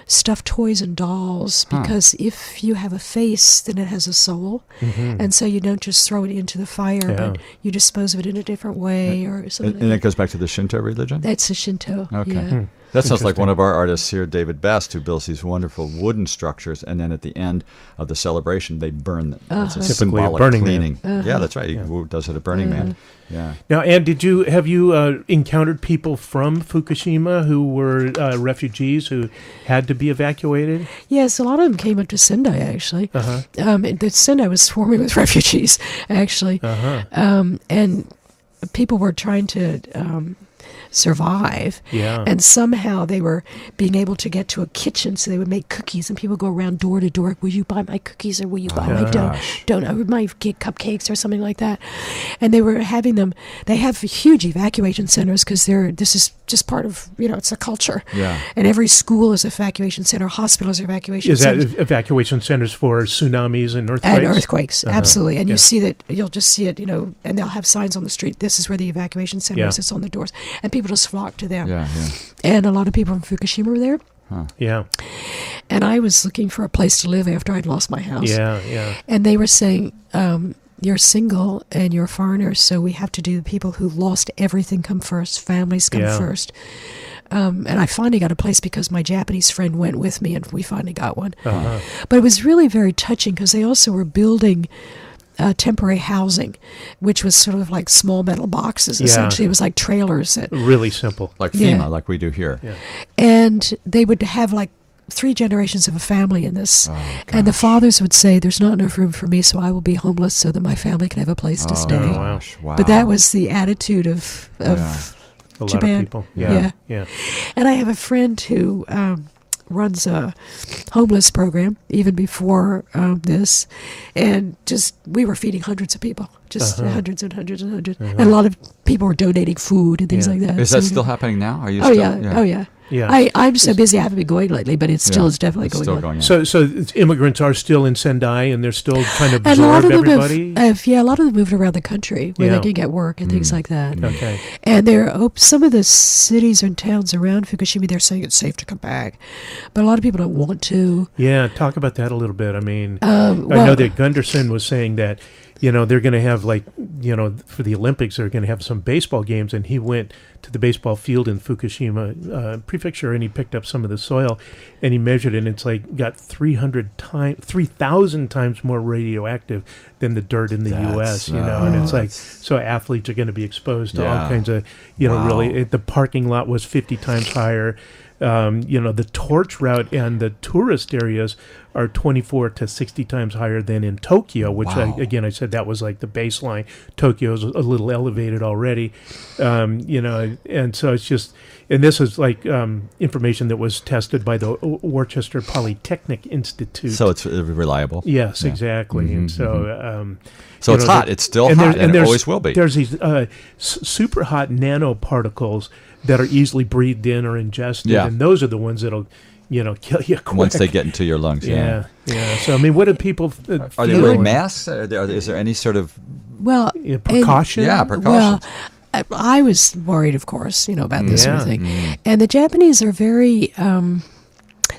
stuffed toys and dolls, because if you have a face, then it has a soul, and so you don't just throw it into the fire, but you dispose of it in a different way or something. And it goes back to the Shinto religion? That's a Shinto. Okay. Yeah. That sounds like one of our artists here, David Best, who builds these wonderful wooden structures, and then at the end of the celebration, they burn them. It's a Typically a symbolic Burning Man. cleaning. Yeah, that's right. He does it at Burning Man. Yeah. Now, Ann, have you encountered people from Fukushima who were refugees who had to be evacuated? Yes, a lot of them came up to Sendai, actually. The Sendai was swarming with refugees, actually. And people were trying to survive. Yeah. And somehow they were being able to get to a kitchen, so they would make cookies, and people go around door to door. Will you buy my cookies, or will you buy my donut, or my cupcakes, or something like that? And they were having them. They have huge evacuation centers because this is just part of it's a culture. Yeah. And every school is evacuation center. Hospitals are evacuation Is that centers. evacuation centers for tsunamis and earthquakes? And earthquakes, absolutely. And Yeah. you see that, you'll just see it, and they'll have signs on the street. This is where the evacuation center Yeah. is. It's on the doors. And people just flock to them. Yeah, yeah. And a lot of people from Fukushima were there. Yeah. And I was looking for a place to live after I'd lost my house. Yeah. Yeah. And they were saying, you're single and you're a foreigner, so we have to do the people who lost everything come first. Families come Yeah. first. And I finally got a place because my Japanese friend went with me, and we finally got one. Uh-huh. But it was really very touching because they also were building temporary housing, which was sort of like small metal boxes. Yeah. Essentially, it was like trailers. Really simple. Like FEMA, Yeah. like we do here. Yeah. And they would have like 3 generations of a family in this. Oh, And the gosh. fathers would say, there's not enough room for me, so I will be homeless so that my family can have a place to stay. Gosh, wow. But that was the attitude of Yeah. A lot Japan. of people. Yeah. Yeah. And I have a friend who runs a homeless program even before this, and just we were feeding hundreds of people, just hundreds and hundreds and 100s, and a lot of people were donating food and things Yeah. like that. Is So that we- still happening now? Are you Oh still? yeah. Oh yeah. Yeah. I'm so busy I haven't been going lately, but it still is definitely It's going still on. going on. So immigrants are still in Sendai, and they're still trying to And a lot absorb of them everybody. a lot of them moved around the country where Yeah. they can get work and things like that. Okay. And some of the cities and towns around Fukushima, they're saying it's safe to come back, but a lot of people don't want to. Yeah, talk about that a little bit. I mean, I well- know that Gunderson was saying that, they're going to have for the Olympics, they're going to have some baseball games, and he went to the baseball field in Fukushima prefecture, and he picked up some of the soil, and he measured it, and it's like got 3,000 times more radioactive than the dirt in the U.S., and it's like, so athletes are going to be exposed to all Yeah. kinds of, Wow. really, the parking lot was 50 times higher. The torch route and the tourist areas are 24 to 60 times higher than in Tokyo, which Wow. I said that was like the baseline. Tokyo's a little elevated already, and so it's just, and this is like information that was tested by the Worcester Polytechnic Institute. So it's reliable. Yes, Yeah. exactly. And so, So it's hot. It's still hot, and it there's- always will be. There's these super hot nanoparticles that are easily breathed in or ingested, Yeah. and those are the ones that'll, kill you quick. Once they get into your lungs. yeah. So I mean, what do people? Are they feel? wearing masks? Is there any sort of Well, Yeah, precaution? yeah Well, precautions? I was worried, of course, about this sort of Yeah. thing. And the Japanese are very,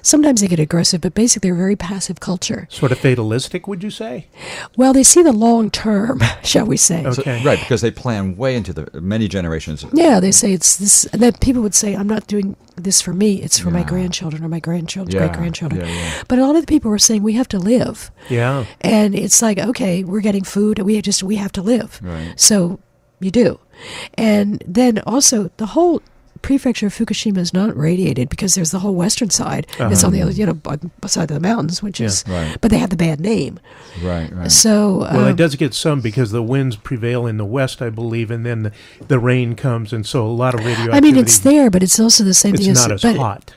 sometimes they get aggressive, but basically they're a very passive culture. Sort of fatalistic, would you say? Well, they see the long term, shall we say. So- Okay. right, because they plan way into the many generations. Yeah, they say it's this, and then people would say, I'm not doing this for me, it's for my Yeah. grandchildren or my grandchildren's Yeah, great-grandchildren. yeah. But a lot of the people were saying, we have to live. Yeah. And it's like, okay, we're getting food, we have to live. Right. So you do. And then also the whole prefecture of Fukushima is not radiated because there's the whole western side. It's on the other, side of the mountains, which is, Right. but they have the bad name. Right. So, Well, it does get some because the winds prevail in the west, I believe, and then the rain comes, and so a lot of radioactivity. I mean, it's there, but it's also the same It's thing not as but hot.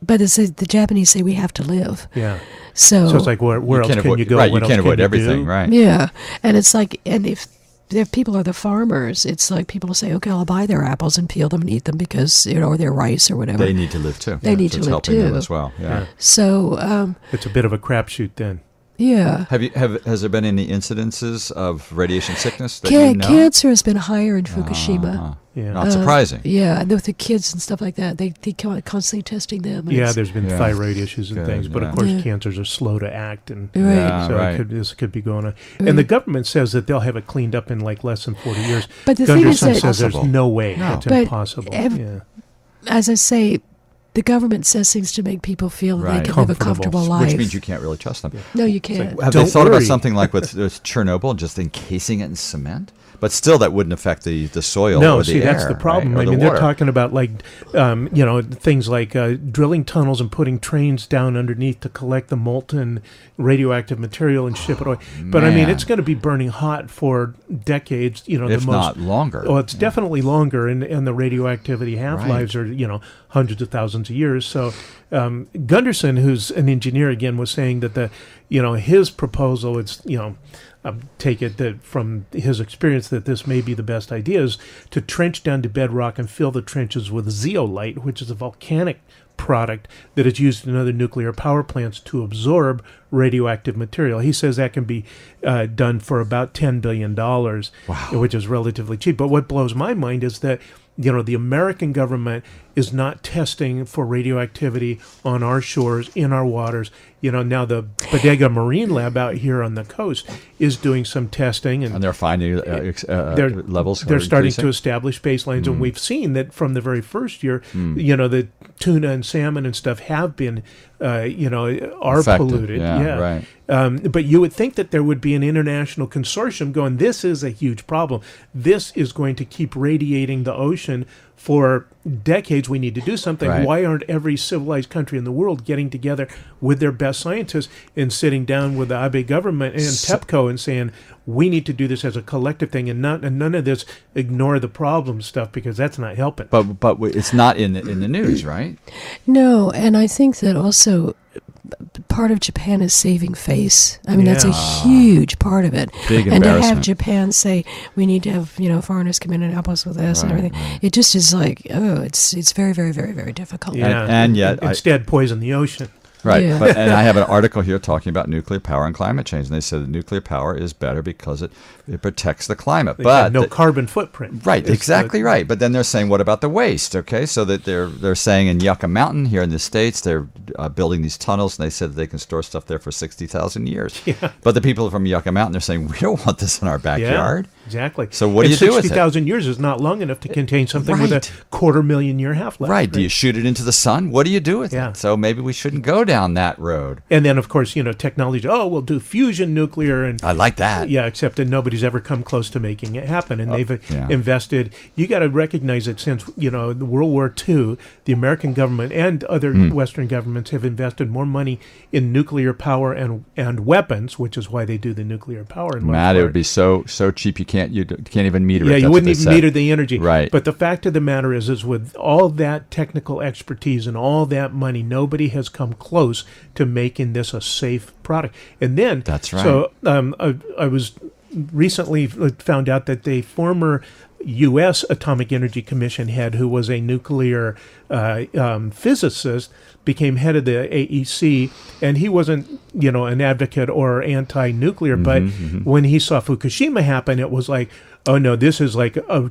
But it's the Japanese say we have to live. Yeah. So So it's like, where else can't can avoid, you go? Right, What you else can't can avoid you everything. do? Right. yeah, and it's like, and if the people are the farmers, it's like people will say, okay, I'll buy their apples and peel them and eat them because or their rice or whatever. They need to live too. They need So to it's live helping them too. as well. Yeah. So It's a bit of a crapshoot then. yeah. Has there been any incidences of radiation sickness that you know? Cancer has been higher in Fukushima. Uh-huh. Yeah. Not surprising. Yeah, and with the kids and stuff like that, they constantly testing them. and Yeah, it's- there's been Yeah. thyroid issues and Good, things, but yeah. of course Yeah. cancers are slow to act, and Right. Yeah, so right. this could be going on. Right. And the government says that they'll have it cleaned up in like less than 40 years. But the thing is Gunderson that- says there's Impossible. no way. No. It's But impossible. Yeah. as I say, the government says things to make people feel that Right. they can live a Comfortable. comfortable life. Which means you can't really trust them. No, you can't. Have Don't they thought worry. about something like with Chernobyl, just encasing it in cement? But still, that wouldn't affect the soil No, or the see, air. that's the problem. Right? I Or mean, the they're water. talking about things like drilling tunnels and putting trains down underneath to collect the molten radioactive material and ship it away. But I mean, man. it's going to be burning hot for decades. if not longer. Well, it's definitely longer, and the radioactivity half-lives are, hundreds of thousands of years. So Gunderson, who's an engineer again, was saying that his proposal, it's, take it that from his experience that this may be the best idea, is to trench down to bedrock and fill the trenches with zeolite, which is a volcanic product that is used in other nuclear power plants to absorb radioactive material. He says that can be done for about $10 billion, which is relatively cheap. But what blows my mind is that the American government is not testing for radioactivity on our shores, in our waters. Now the Bodega Marine Lab out here on the coast is doing some testing, and they're finding levels. They're starting increasing? to establish baselines, and we've seen that from the very first year. The tuna and salmon and stuff have been, are Affected. polluted. Yeah, right. But you would think that there would be an international consortium going, this is a huge problem. This is going to keep radiating the ocean for decades. We need to do something. Right. Why aren't every civilized country in the world getting together with their best scientists and sitting down with the Abe government and TEPCO and saying, we need to do this as a collective thing, and none of this ignore the problem stuff, because that's not helping. But it's not in the news, right? No, and I think that also part of Japan is saving face. I mean, that's a huge part of it. Big and to have embarrassment. Japan say, we need to have, foreigners come in and help us with this and everything, it just is like, it's very, very, very, very difficult. Yeah, And yet instead poison the ocean. Right, Yeah. and I have an article here talking about nuclear power and climate change, and they said that nuclear power is better because it protects the climate. They But have no carbon footprint. right, It's exactly right. But then they're saying, what about the waste? Okay, so that they're saying in Yucca Mountain here in the States, they're building these tunnels, and they said that they can store stuff there for 60,000 years. Yeah. But the people from Yucca Mountain, they're saying, we don't want this in our backyard. Yeah, exactly. So what do you do with it? 60,000 years is not long enough to contain something with a Right. 250,000 year half-life. Right. Do you shoot it into the sun? What do you do with Yeah. it? So maybe we shouldn't go down that road. And then, of course, technology, we'll do fusion nuclear. And I like that. yeah, except that nobody's ever come close to making it happen. And they've yeah. invested. You got to recognize that since, the World War II, the American government and other Western governments have invested more money in nuclear power and weapons, which is why they do the nuclear power. In Matt, it would be so cheap you can't even meter it. Yeah, That's you what wouldn't they even said. meter the energy. Right. But the fact of the matter is with all that technical expertise and all that money, nobody has come close to making this a safe product. And then, That's right. So I was recently found out that the former U.S. Atomic Energy Commission head, who was a nuclear physicist, became head of the AEC, and he wasn't, an advocate or anti-nuclear, but when he saw Fukushima happen, it was like, oh no, this is like a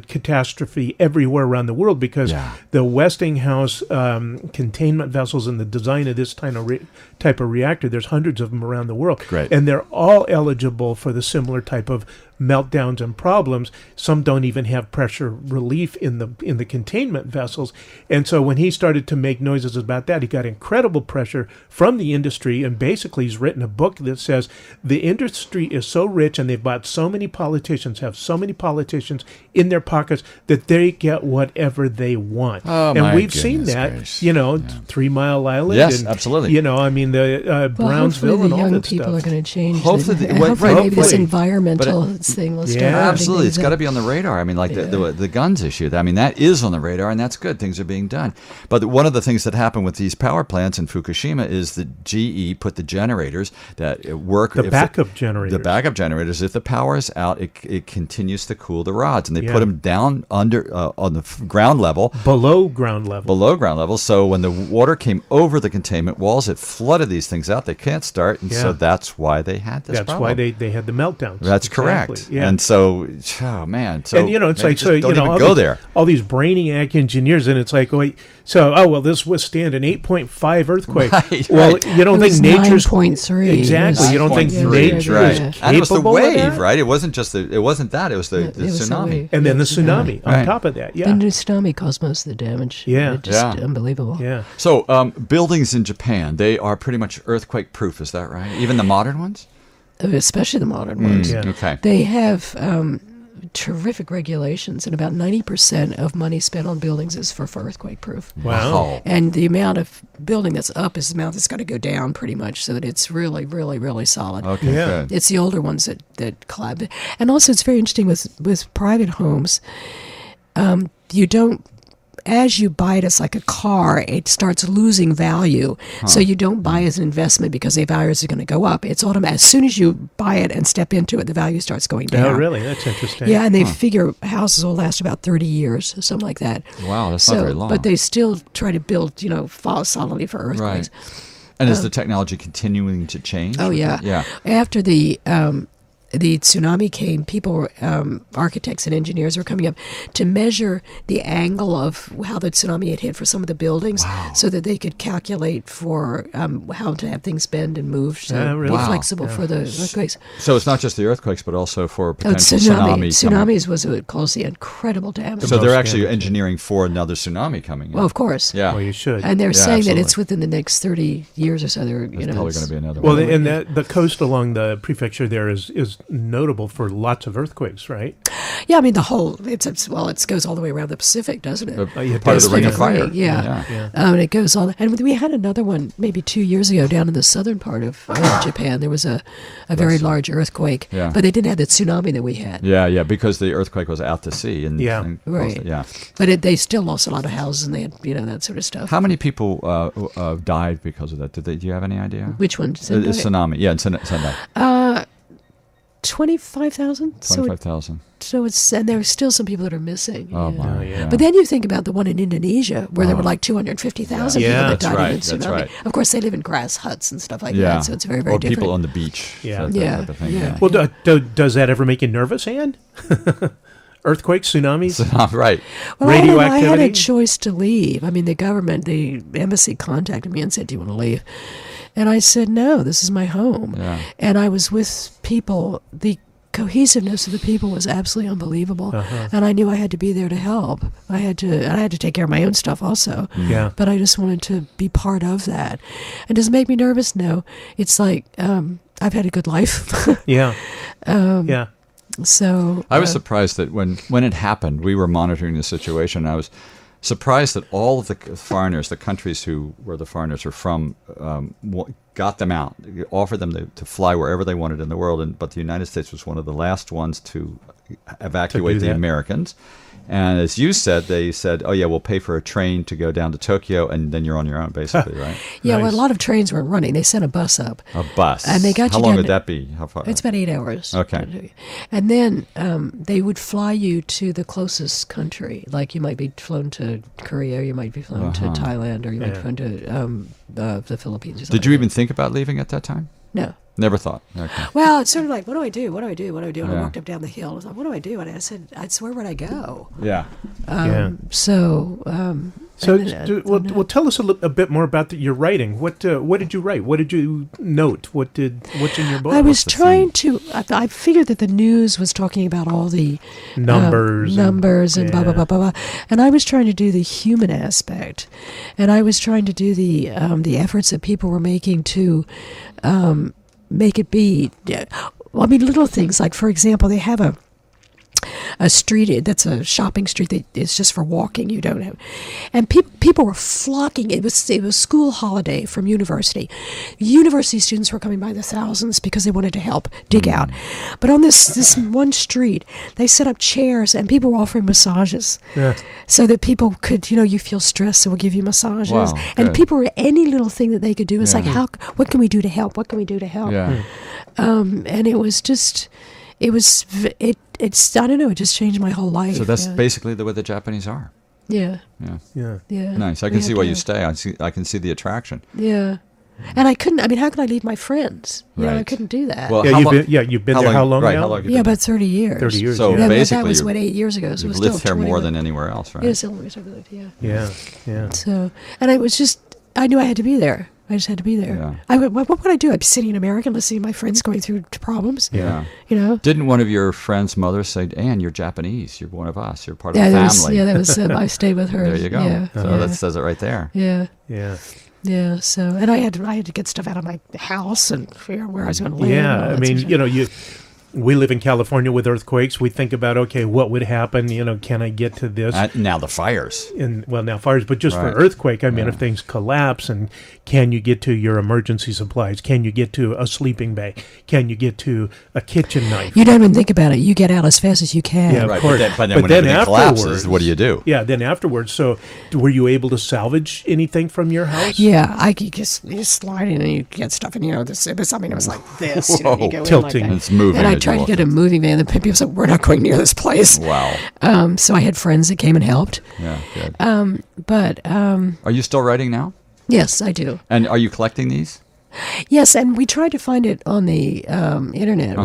catastrophe everywhere around the world, because the Westinghouse containment vessels and the design of this type of reactor, there's hundreds of them around the world. Great. And they're all eligible for the similar type of meltdowns and problems. Some don't even have pressure relief in the containment vessels. And so when he started to make noises about that, he got incredible pressure from the industry, and basically he's written a book that says the industry is so rich and they've bought so many politicians, have so many politicians in their pockets, that they get whatever they want. Oh, and my we've seen goodness that, gracious. 3 Mile Island. Yes, and, absolutely. the Well, Brownsville hopefully and the all young that people stuff. are going to change. Hopefully Hopefully maybe this hopefully. environmental thing will start. Yeah, opening Absolutely, things it's got to up. be on the radar. I mean, like the guns issue. I mean, that is on the radar, and that's good. Things are being done. But one of the things that happened with these power plants in Fukushima is that GE put the generators that work. The backup generators. The backup generators. If the power is out, it continues to cool the rods, and they Yeah. put them down under on the ground level. Below ground level. Below ground level, so when the water came over the containment walls, it flooded these things out. They can't start, and so Yeah. that's why they had this That's problem. why they had the meltdowns. That's Exactly. correct. Yeah. And so, oh man, so and it's maybe like, just so don't even all go these, there. all these brainiac engineers, and it's like, wait, this withstand an 8.5 earthquake. Right, well, right. you don't It think was nature's 9.3. exactly. You don't think 9.3, nature right. is And it was the capable of wave, that? right? It wasn't just it wasn't that. It was the It was the tsunami. wave. And then the Yeah, tsunami on Right. top of that. Yeah, The tsunami caused most of the damage. Yeah. Just Yeah. unbelievable. yeah. So, buildings in Japan, they are pretty much earthquake proof. Is that right? Even the modern ones? Especially the modern ones. Yeah. Okay. They have terrific regulations, and about 90% of money spent on buildings is for earthquake proof. Wow. And the amount of building that's up is the amount that's got to go down pretty much, so that it's really, really, really solid. Okay, Yeah. good. It's the older ones that collapse. And also, it's very interesting with private homes. You don't, as you buy it as like a car, it starts losing value. So you don't buy as an investment because the values are going to go up. It's automatic. As soon as you buy it and step into it, the value starts going down. Oh, really? That's interesting. Yeah, and they figure houses will last about 30 years, or something like that. Wow, that's not very long. But they still try to build, fall solidly for earthquakes. Right. And is the technology continuing to change? Oh, yeah. Yeah. After the tsunami came, people were, architects and engineers were coming up to measure the angle of how the tsunami had hit for some of the buildings, so that they could calculate for how to have things bend and move to really? be Wow. flexible for the earthquakes. So it's not just the earthquakes, but also for Oh, potential tsunami coming. Tsunamis was what caused the incredible damage. So they're most actually damage. engineering for another tsunami coming in. Well, of course. Yeah. Well, you should. And they're Yeah, saying that absolutely. it's within the next 30 years or so. They're, There's probably going to be another Well, one. and the coast along the prefecture there is notable for lots of earthquakes, right? Yeah, I mean, the whole, it goes all the way around the Pacific, doesn't it? yeah, Part of the Ring of Pacific Fire. Ring, yeah. Yeah. And it goes all, and we had another one maybe 2 years ago down in the southern part of Japan. There was a very large earthquake, Yeah. but they didn't have the tsunami that we had. Yeah, because the earthquake was out to sea. And, Yeah. and Right. Yeah. But they still lost a lot of houses, and they had, that sort of stuff. How many people died because of that? Do you have any idea? Which one? Tsunami. Yeah, in Sendai. 25,000. 25,000. So it's, and there are still some people that are missing. Oh, yeah. my. yeah. But then you think about the one in Indonesia where there were like 250,000 Yeah. people that That's died right, in the that's tsunami. right. Of course, they live in grass huts and stuff like Yeah. that, so it's very, very or different. people on the beach. Yeah. that Yeah, type of thing, yeah. Well, does that ever make you nervous, Anne? Earthquakes, tsunamis? Right. Well, I had a radioactivity? choice to leave. I mean, the government, the embassy contacted me and said, "Do you want to leave?" And I said, "No, this is my home." Yeah. And I was with people. The cohesiveness of the people was absolutely unbelievable, and I knew I had to be there to help. I had to take care of my own stuff also. Yeah. But I just wanted to be part of that. And does it make me nervous? No. It's like I've had a good life. Yeah. Yeah. So I was surprised that when it happened, we were monitoring the situation. I was surprised that all of the foreigners, the countries where the foreigners are from, got them out, offered them to fly wherever they wanted in the world. But the United States was one of the last ones to evacuate the that. Americans. And as you said, they said, "Oh yeah, we'll pay for a train to go down to Tokyo, and then you're on your own, basically, right?" yeah, well, Nice. a lot of trains weren't running. They sent a bus up. A bus. And they got How you long down would to- that be? How far? It's about 8 hours. Okay. And then they would fly you to the closest country. Like you might be flown to Korea, you might be flown to Thailand, or you might be flown to the Philippines. Or something. Did you even think about leaving at that time? No. Never thought. Okay. Well, it's sort of like, what do I do? What do I do? What do I do? And I Yeah. walked up down the hill. I was like, what do I do? And I said, where would I go? Yeah. Yeah. So, So, and then, well, tell us a bit more about your writing. What did you write? What did you note? What's in your book? I was the trying to. I figured that the news was talking about all the Numbers and blah blah blah blah blah, and I was trying to do the human aspect, and I was trying to do the efforts that people were making to make it be. I mean, little things like, for example, they have a street that's a shopping street that is just for walking. You don't have, and people were flocking. It was school holiday from university. University students were coming by the thousands because they wanted to help dig out. But on this one street, they set up chairs and people were offering massages, so that people could, you feel stressed, so we'll give you massages. Wow, and good. people were any little thing that they could do. It's Yeah. like, what can we do to help? What can we do to help? Yeah. And it was just, it's I don't know, it just changed my whole life. So that's yeah. basically the way the Japanese are. Yeah, Yeah. Yeah. yeah. Nice. I We can had see why to- you stay. I can see the attraction. Yeah, and I couldn't. I mean, how could I leave my friends? I Right. couldn't do that. Well, Yeah, how you've been there how long right, now? How long have you yeah, been about 30 years. 30 years. So yeah. That basically, was you're- 8 years ago. So it You've was lived still here more 21. than anywhere else, right? Yeah, still longer time to live, yeah. Yeah. Yeah. So, and I was just, I knew I had to be there. I just had to be there. Yeah. What would I do? I'd be sitting in America listening to my friends going through problems. Yeah. Didn't one of your friend's mothers say, "Anne, you're Japanese. You're one of us. You're part of the family." That was. I stayed with her. There you go. Yeah, So yeah, that says it right there. yeah. Yeah. Yeah, so, and I had to get stuff out of my house and figure out where I was going to live. and all Yeah, I that mean, sort of stuff. we live in California with earthquakes. We think about, okay, what would happen? Can I get to this? Now the fires. Now fires, but just Right. for earthquake, I mean, if things collapse, and can you get to your emergency supplies? Can you get to a sleeping bag? Can you get to a kitchen knife? You don't even think about it. You get out as fast as you can. Yeah, of Right, course. but then when everything collapses, what do you do? Yeah, then afterwards. So, were you able to salvage anything from your house? Yeah, you slide in and you get stuff, and it was something that was like this. You Whoa. go in Tilting. like that. It's moving. And I as you tried to walk get in. a moving van. The people said, "We're not going near this place." Wow. So I had friends that came and helped. Yeah, good. But Are you still writing now? yes, I do. And are you collecting these? Yes, and we tried to find it on the internet,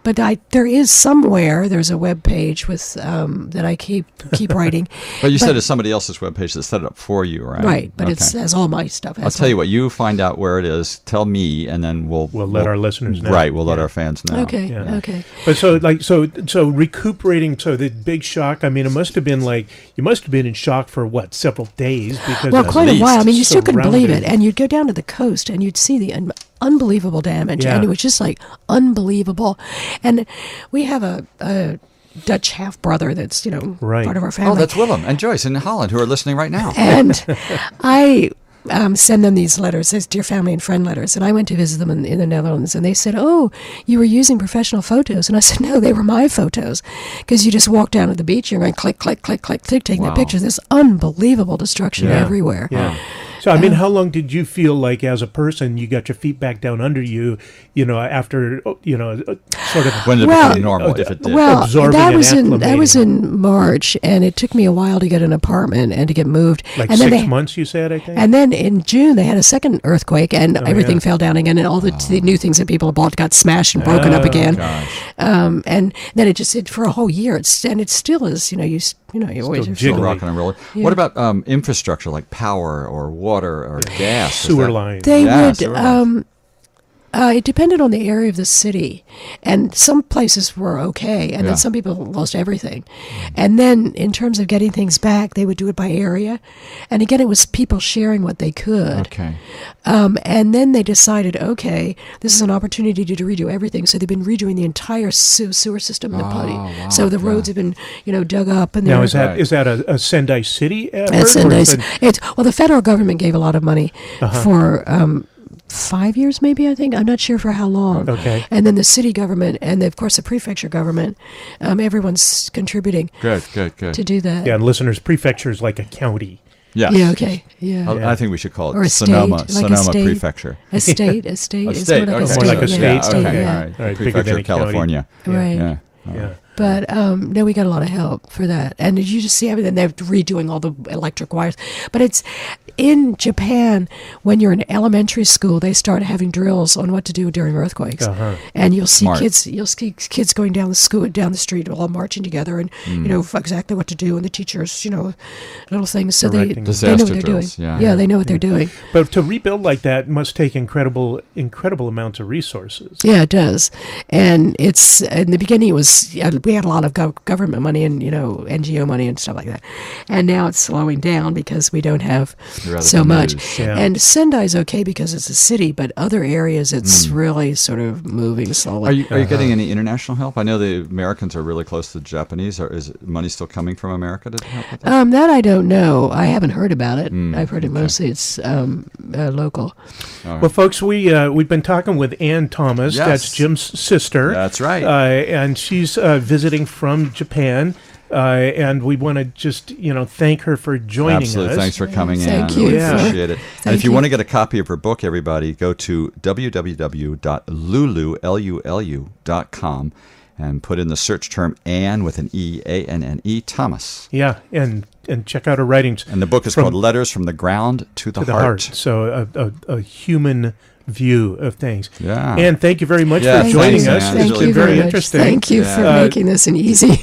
but there is somewhere. There's a web page with that I keep writing. But you said it's somebody else's webpage that set it up for you, right? Right, but Okay. it has all my stuff. I'll tell you what. You find out where it is. Tell me, and then we'll let our listeners know. Right, we'll let our fans know. Okay, Yeah. okay. But so recuperating. So the big shock. I mean, it must have been like you must have been in shock for what, several days, because Well, of quite a while. I mean, you still couldn't believe it, surrounded. and you'd go down to the coast and you'd see the unbelievable damage, Yeah. and it was just like unbelievable. And we have a Dutch half brother that's Right. part of our Oh, family. that's Willem and Joyce in Holland who are listening right now. And I send them these letters, these dear family and friend letters. And I went to visit them in the Netherlands, and they said, "Oh, you were using professional photos." And I said, "No, they were my photos." Because you just walk down to the beach, you're going click, click, click, click, click, taking Wow. the pictures. There's unbelievable destruction Yeah. everywhere. Yeah. So, I mean, how long did you feel like as a person you got your feet back down under you, after, sort of... When did it Well, become normal, if it did? Well, Absorbing that and was acclimating. in March, and it took me a while to get an apartment and to get moved. Like and then 6 months, you said, I think? And then in June they had a second earthquake, and everything yeah. fell down again, and all the new things that people had bought got smashed and broken up again. Gosh. And then it for a whole year. It still is. You always Still Still jiggling. rocking and rolling. Yeah. What about infrastructure like power or water or gas? Is Sewer that- lines. They Yeah, would. sewer lines. It depended on the area of the city, and some places were okay, and Yeah. then some people lost everything. And then, in terms of getting things back, they would do it by area, and again, it was people sharing what they could. Okay. And then they decided, okay, this is an opportunity to redo everything. So they've been redoing the entire sewer system in the party. wow, So the roads have been, dug up, and Now, they're- is that Right. is that a Sendai City effort? It's or nice. is it- Well, the federal government gave a lot of money for 5 years, maybe, I think. I'm not sure for how long. Okay. And then the city government and, of course, the prefecture government, everyone's contributing Good. to do that. Yeah, and listeners, prefecture is like a county. Yes. Yeah, okay. Yeah. I think we should call it Or a state, Sonoma, like a Sonoma state. Prefecture. A state. A It's state. more like Okay. a More state. like a yeah, state. state, Okay. yeah. All right. All right, bigger Prefecture than a of California. Right. Yeah. Yeah. But no, we got a lot of help for that, and you just see everything. They're redoing all the electric wires. But it's in Japan when you're in elementary school, they start having drills on what to do during earthquakes, and you'll see Smart. kids going down the street, all marching together, and exactly what to do, and the teachers, little things. So they Directing. know Disaster what they're drills, doing. yeah. They know what they're doing. But to rebuild like that must take incredible amounts of resources. Yeah, it does. And it's in the beginning it was we had a lot of government money and NGO money and stuff like that, and now it's slowing down because we don't have You're out of so the much. news. Yeah. And Sendai's okay because it's a city, but other areas it's really sort of moving slowly. Are you getting any international help? I know the Americans are really close to the Japanese. Is money still coming from America to help with that? That I don't know. I haven't heard about it. I've heard it mostly it's local. Well, folks, we've been talking with Ann Thomas. Yes. That's Jim's sister. That's right. And she's visiting from Japan. And we want to just, thank her for joining Absolutely. us. Thanks for coming in. Thank I you really for- appreciate it. And Thank if you you. want to get a copy of her book, everybody, go to www.lulu.com and put in the search term Ann with an E, A-N-N-E, Thomas. Yeah, and check out her writings. And the book is From- called Letters from the Ground to the Heart. So a human view of things. Yeah. And thank you very much Yeah, for joining thanks, us. Ann. It's Thank been you very very much. interesting. Thank you Yeah. for making this an easy.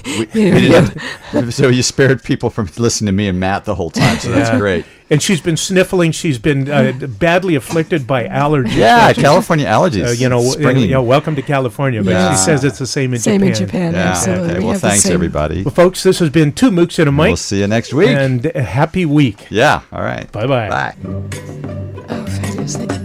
So you spared people from listening to me and Matt the whole time, so that's Yeah. great. And she's been sniffling. She's been badly afflicted by allergies. Yeah, California allergies. Springing. Welcome to California. But Yeah. she says it's the same in Same Japan. in Japan, Yeah, absolutely. okay. We Well, have the thanks, same- everybody. Well, folks, this has been Two Mooks and a Mike. We'll see you next week. And a happy week. Yeah, all right. Bye-bye. Bye. Oh, fabulous. Thank you.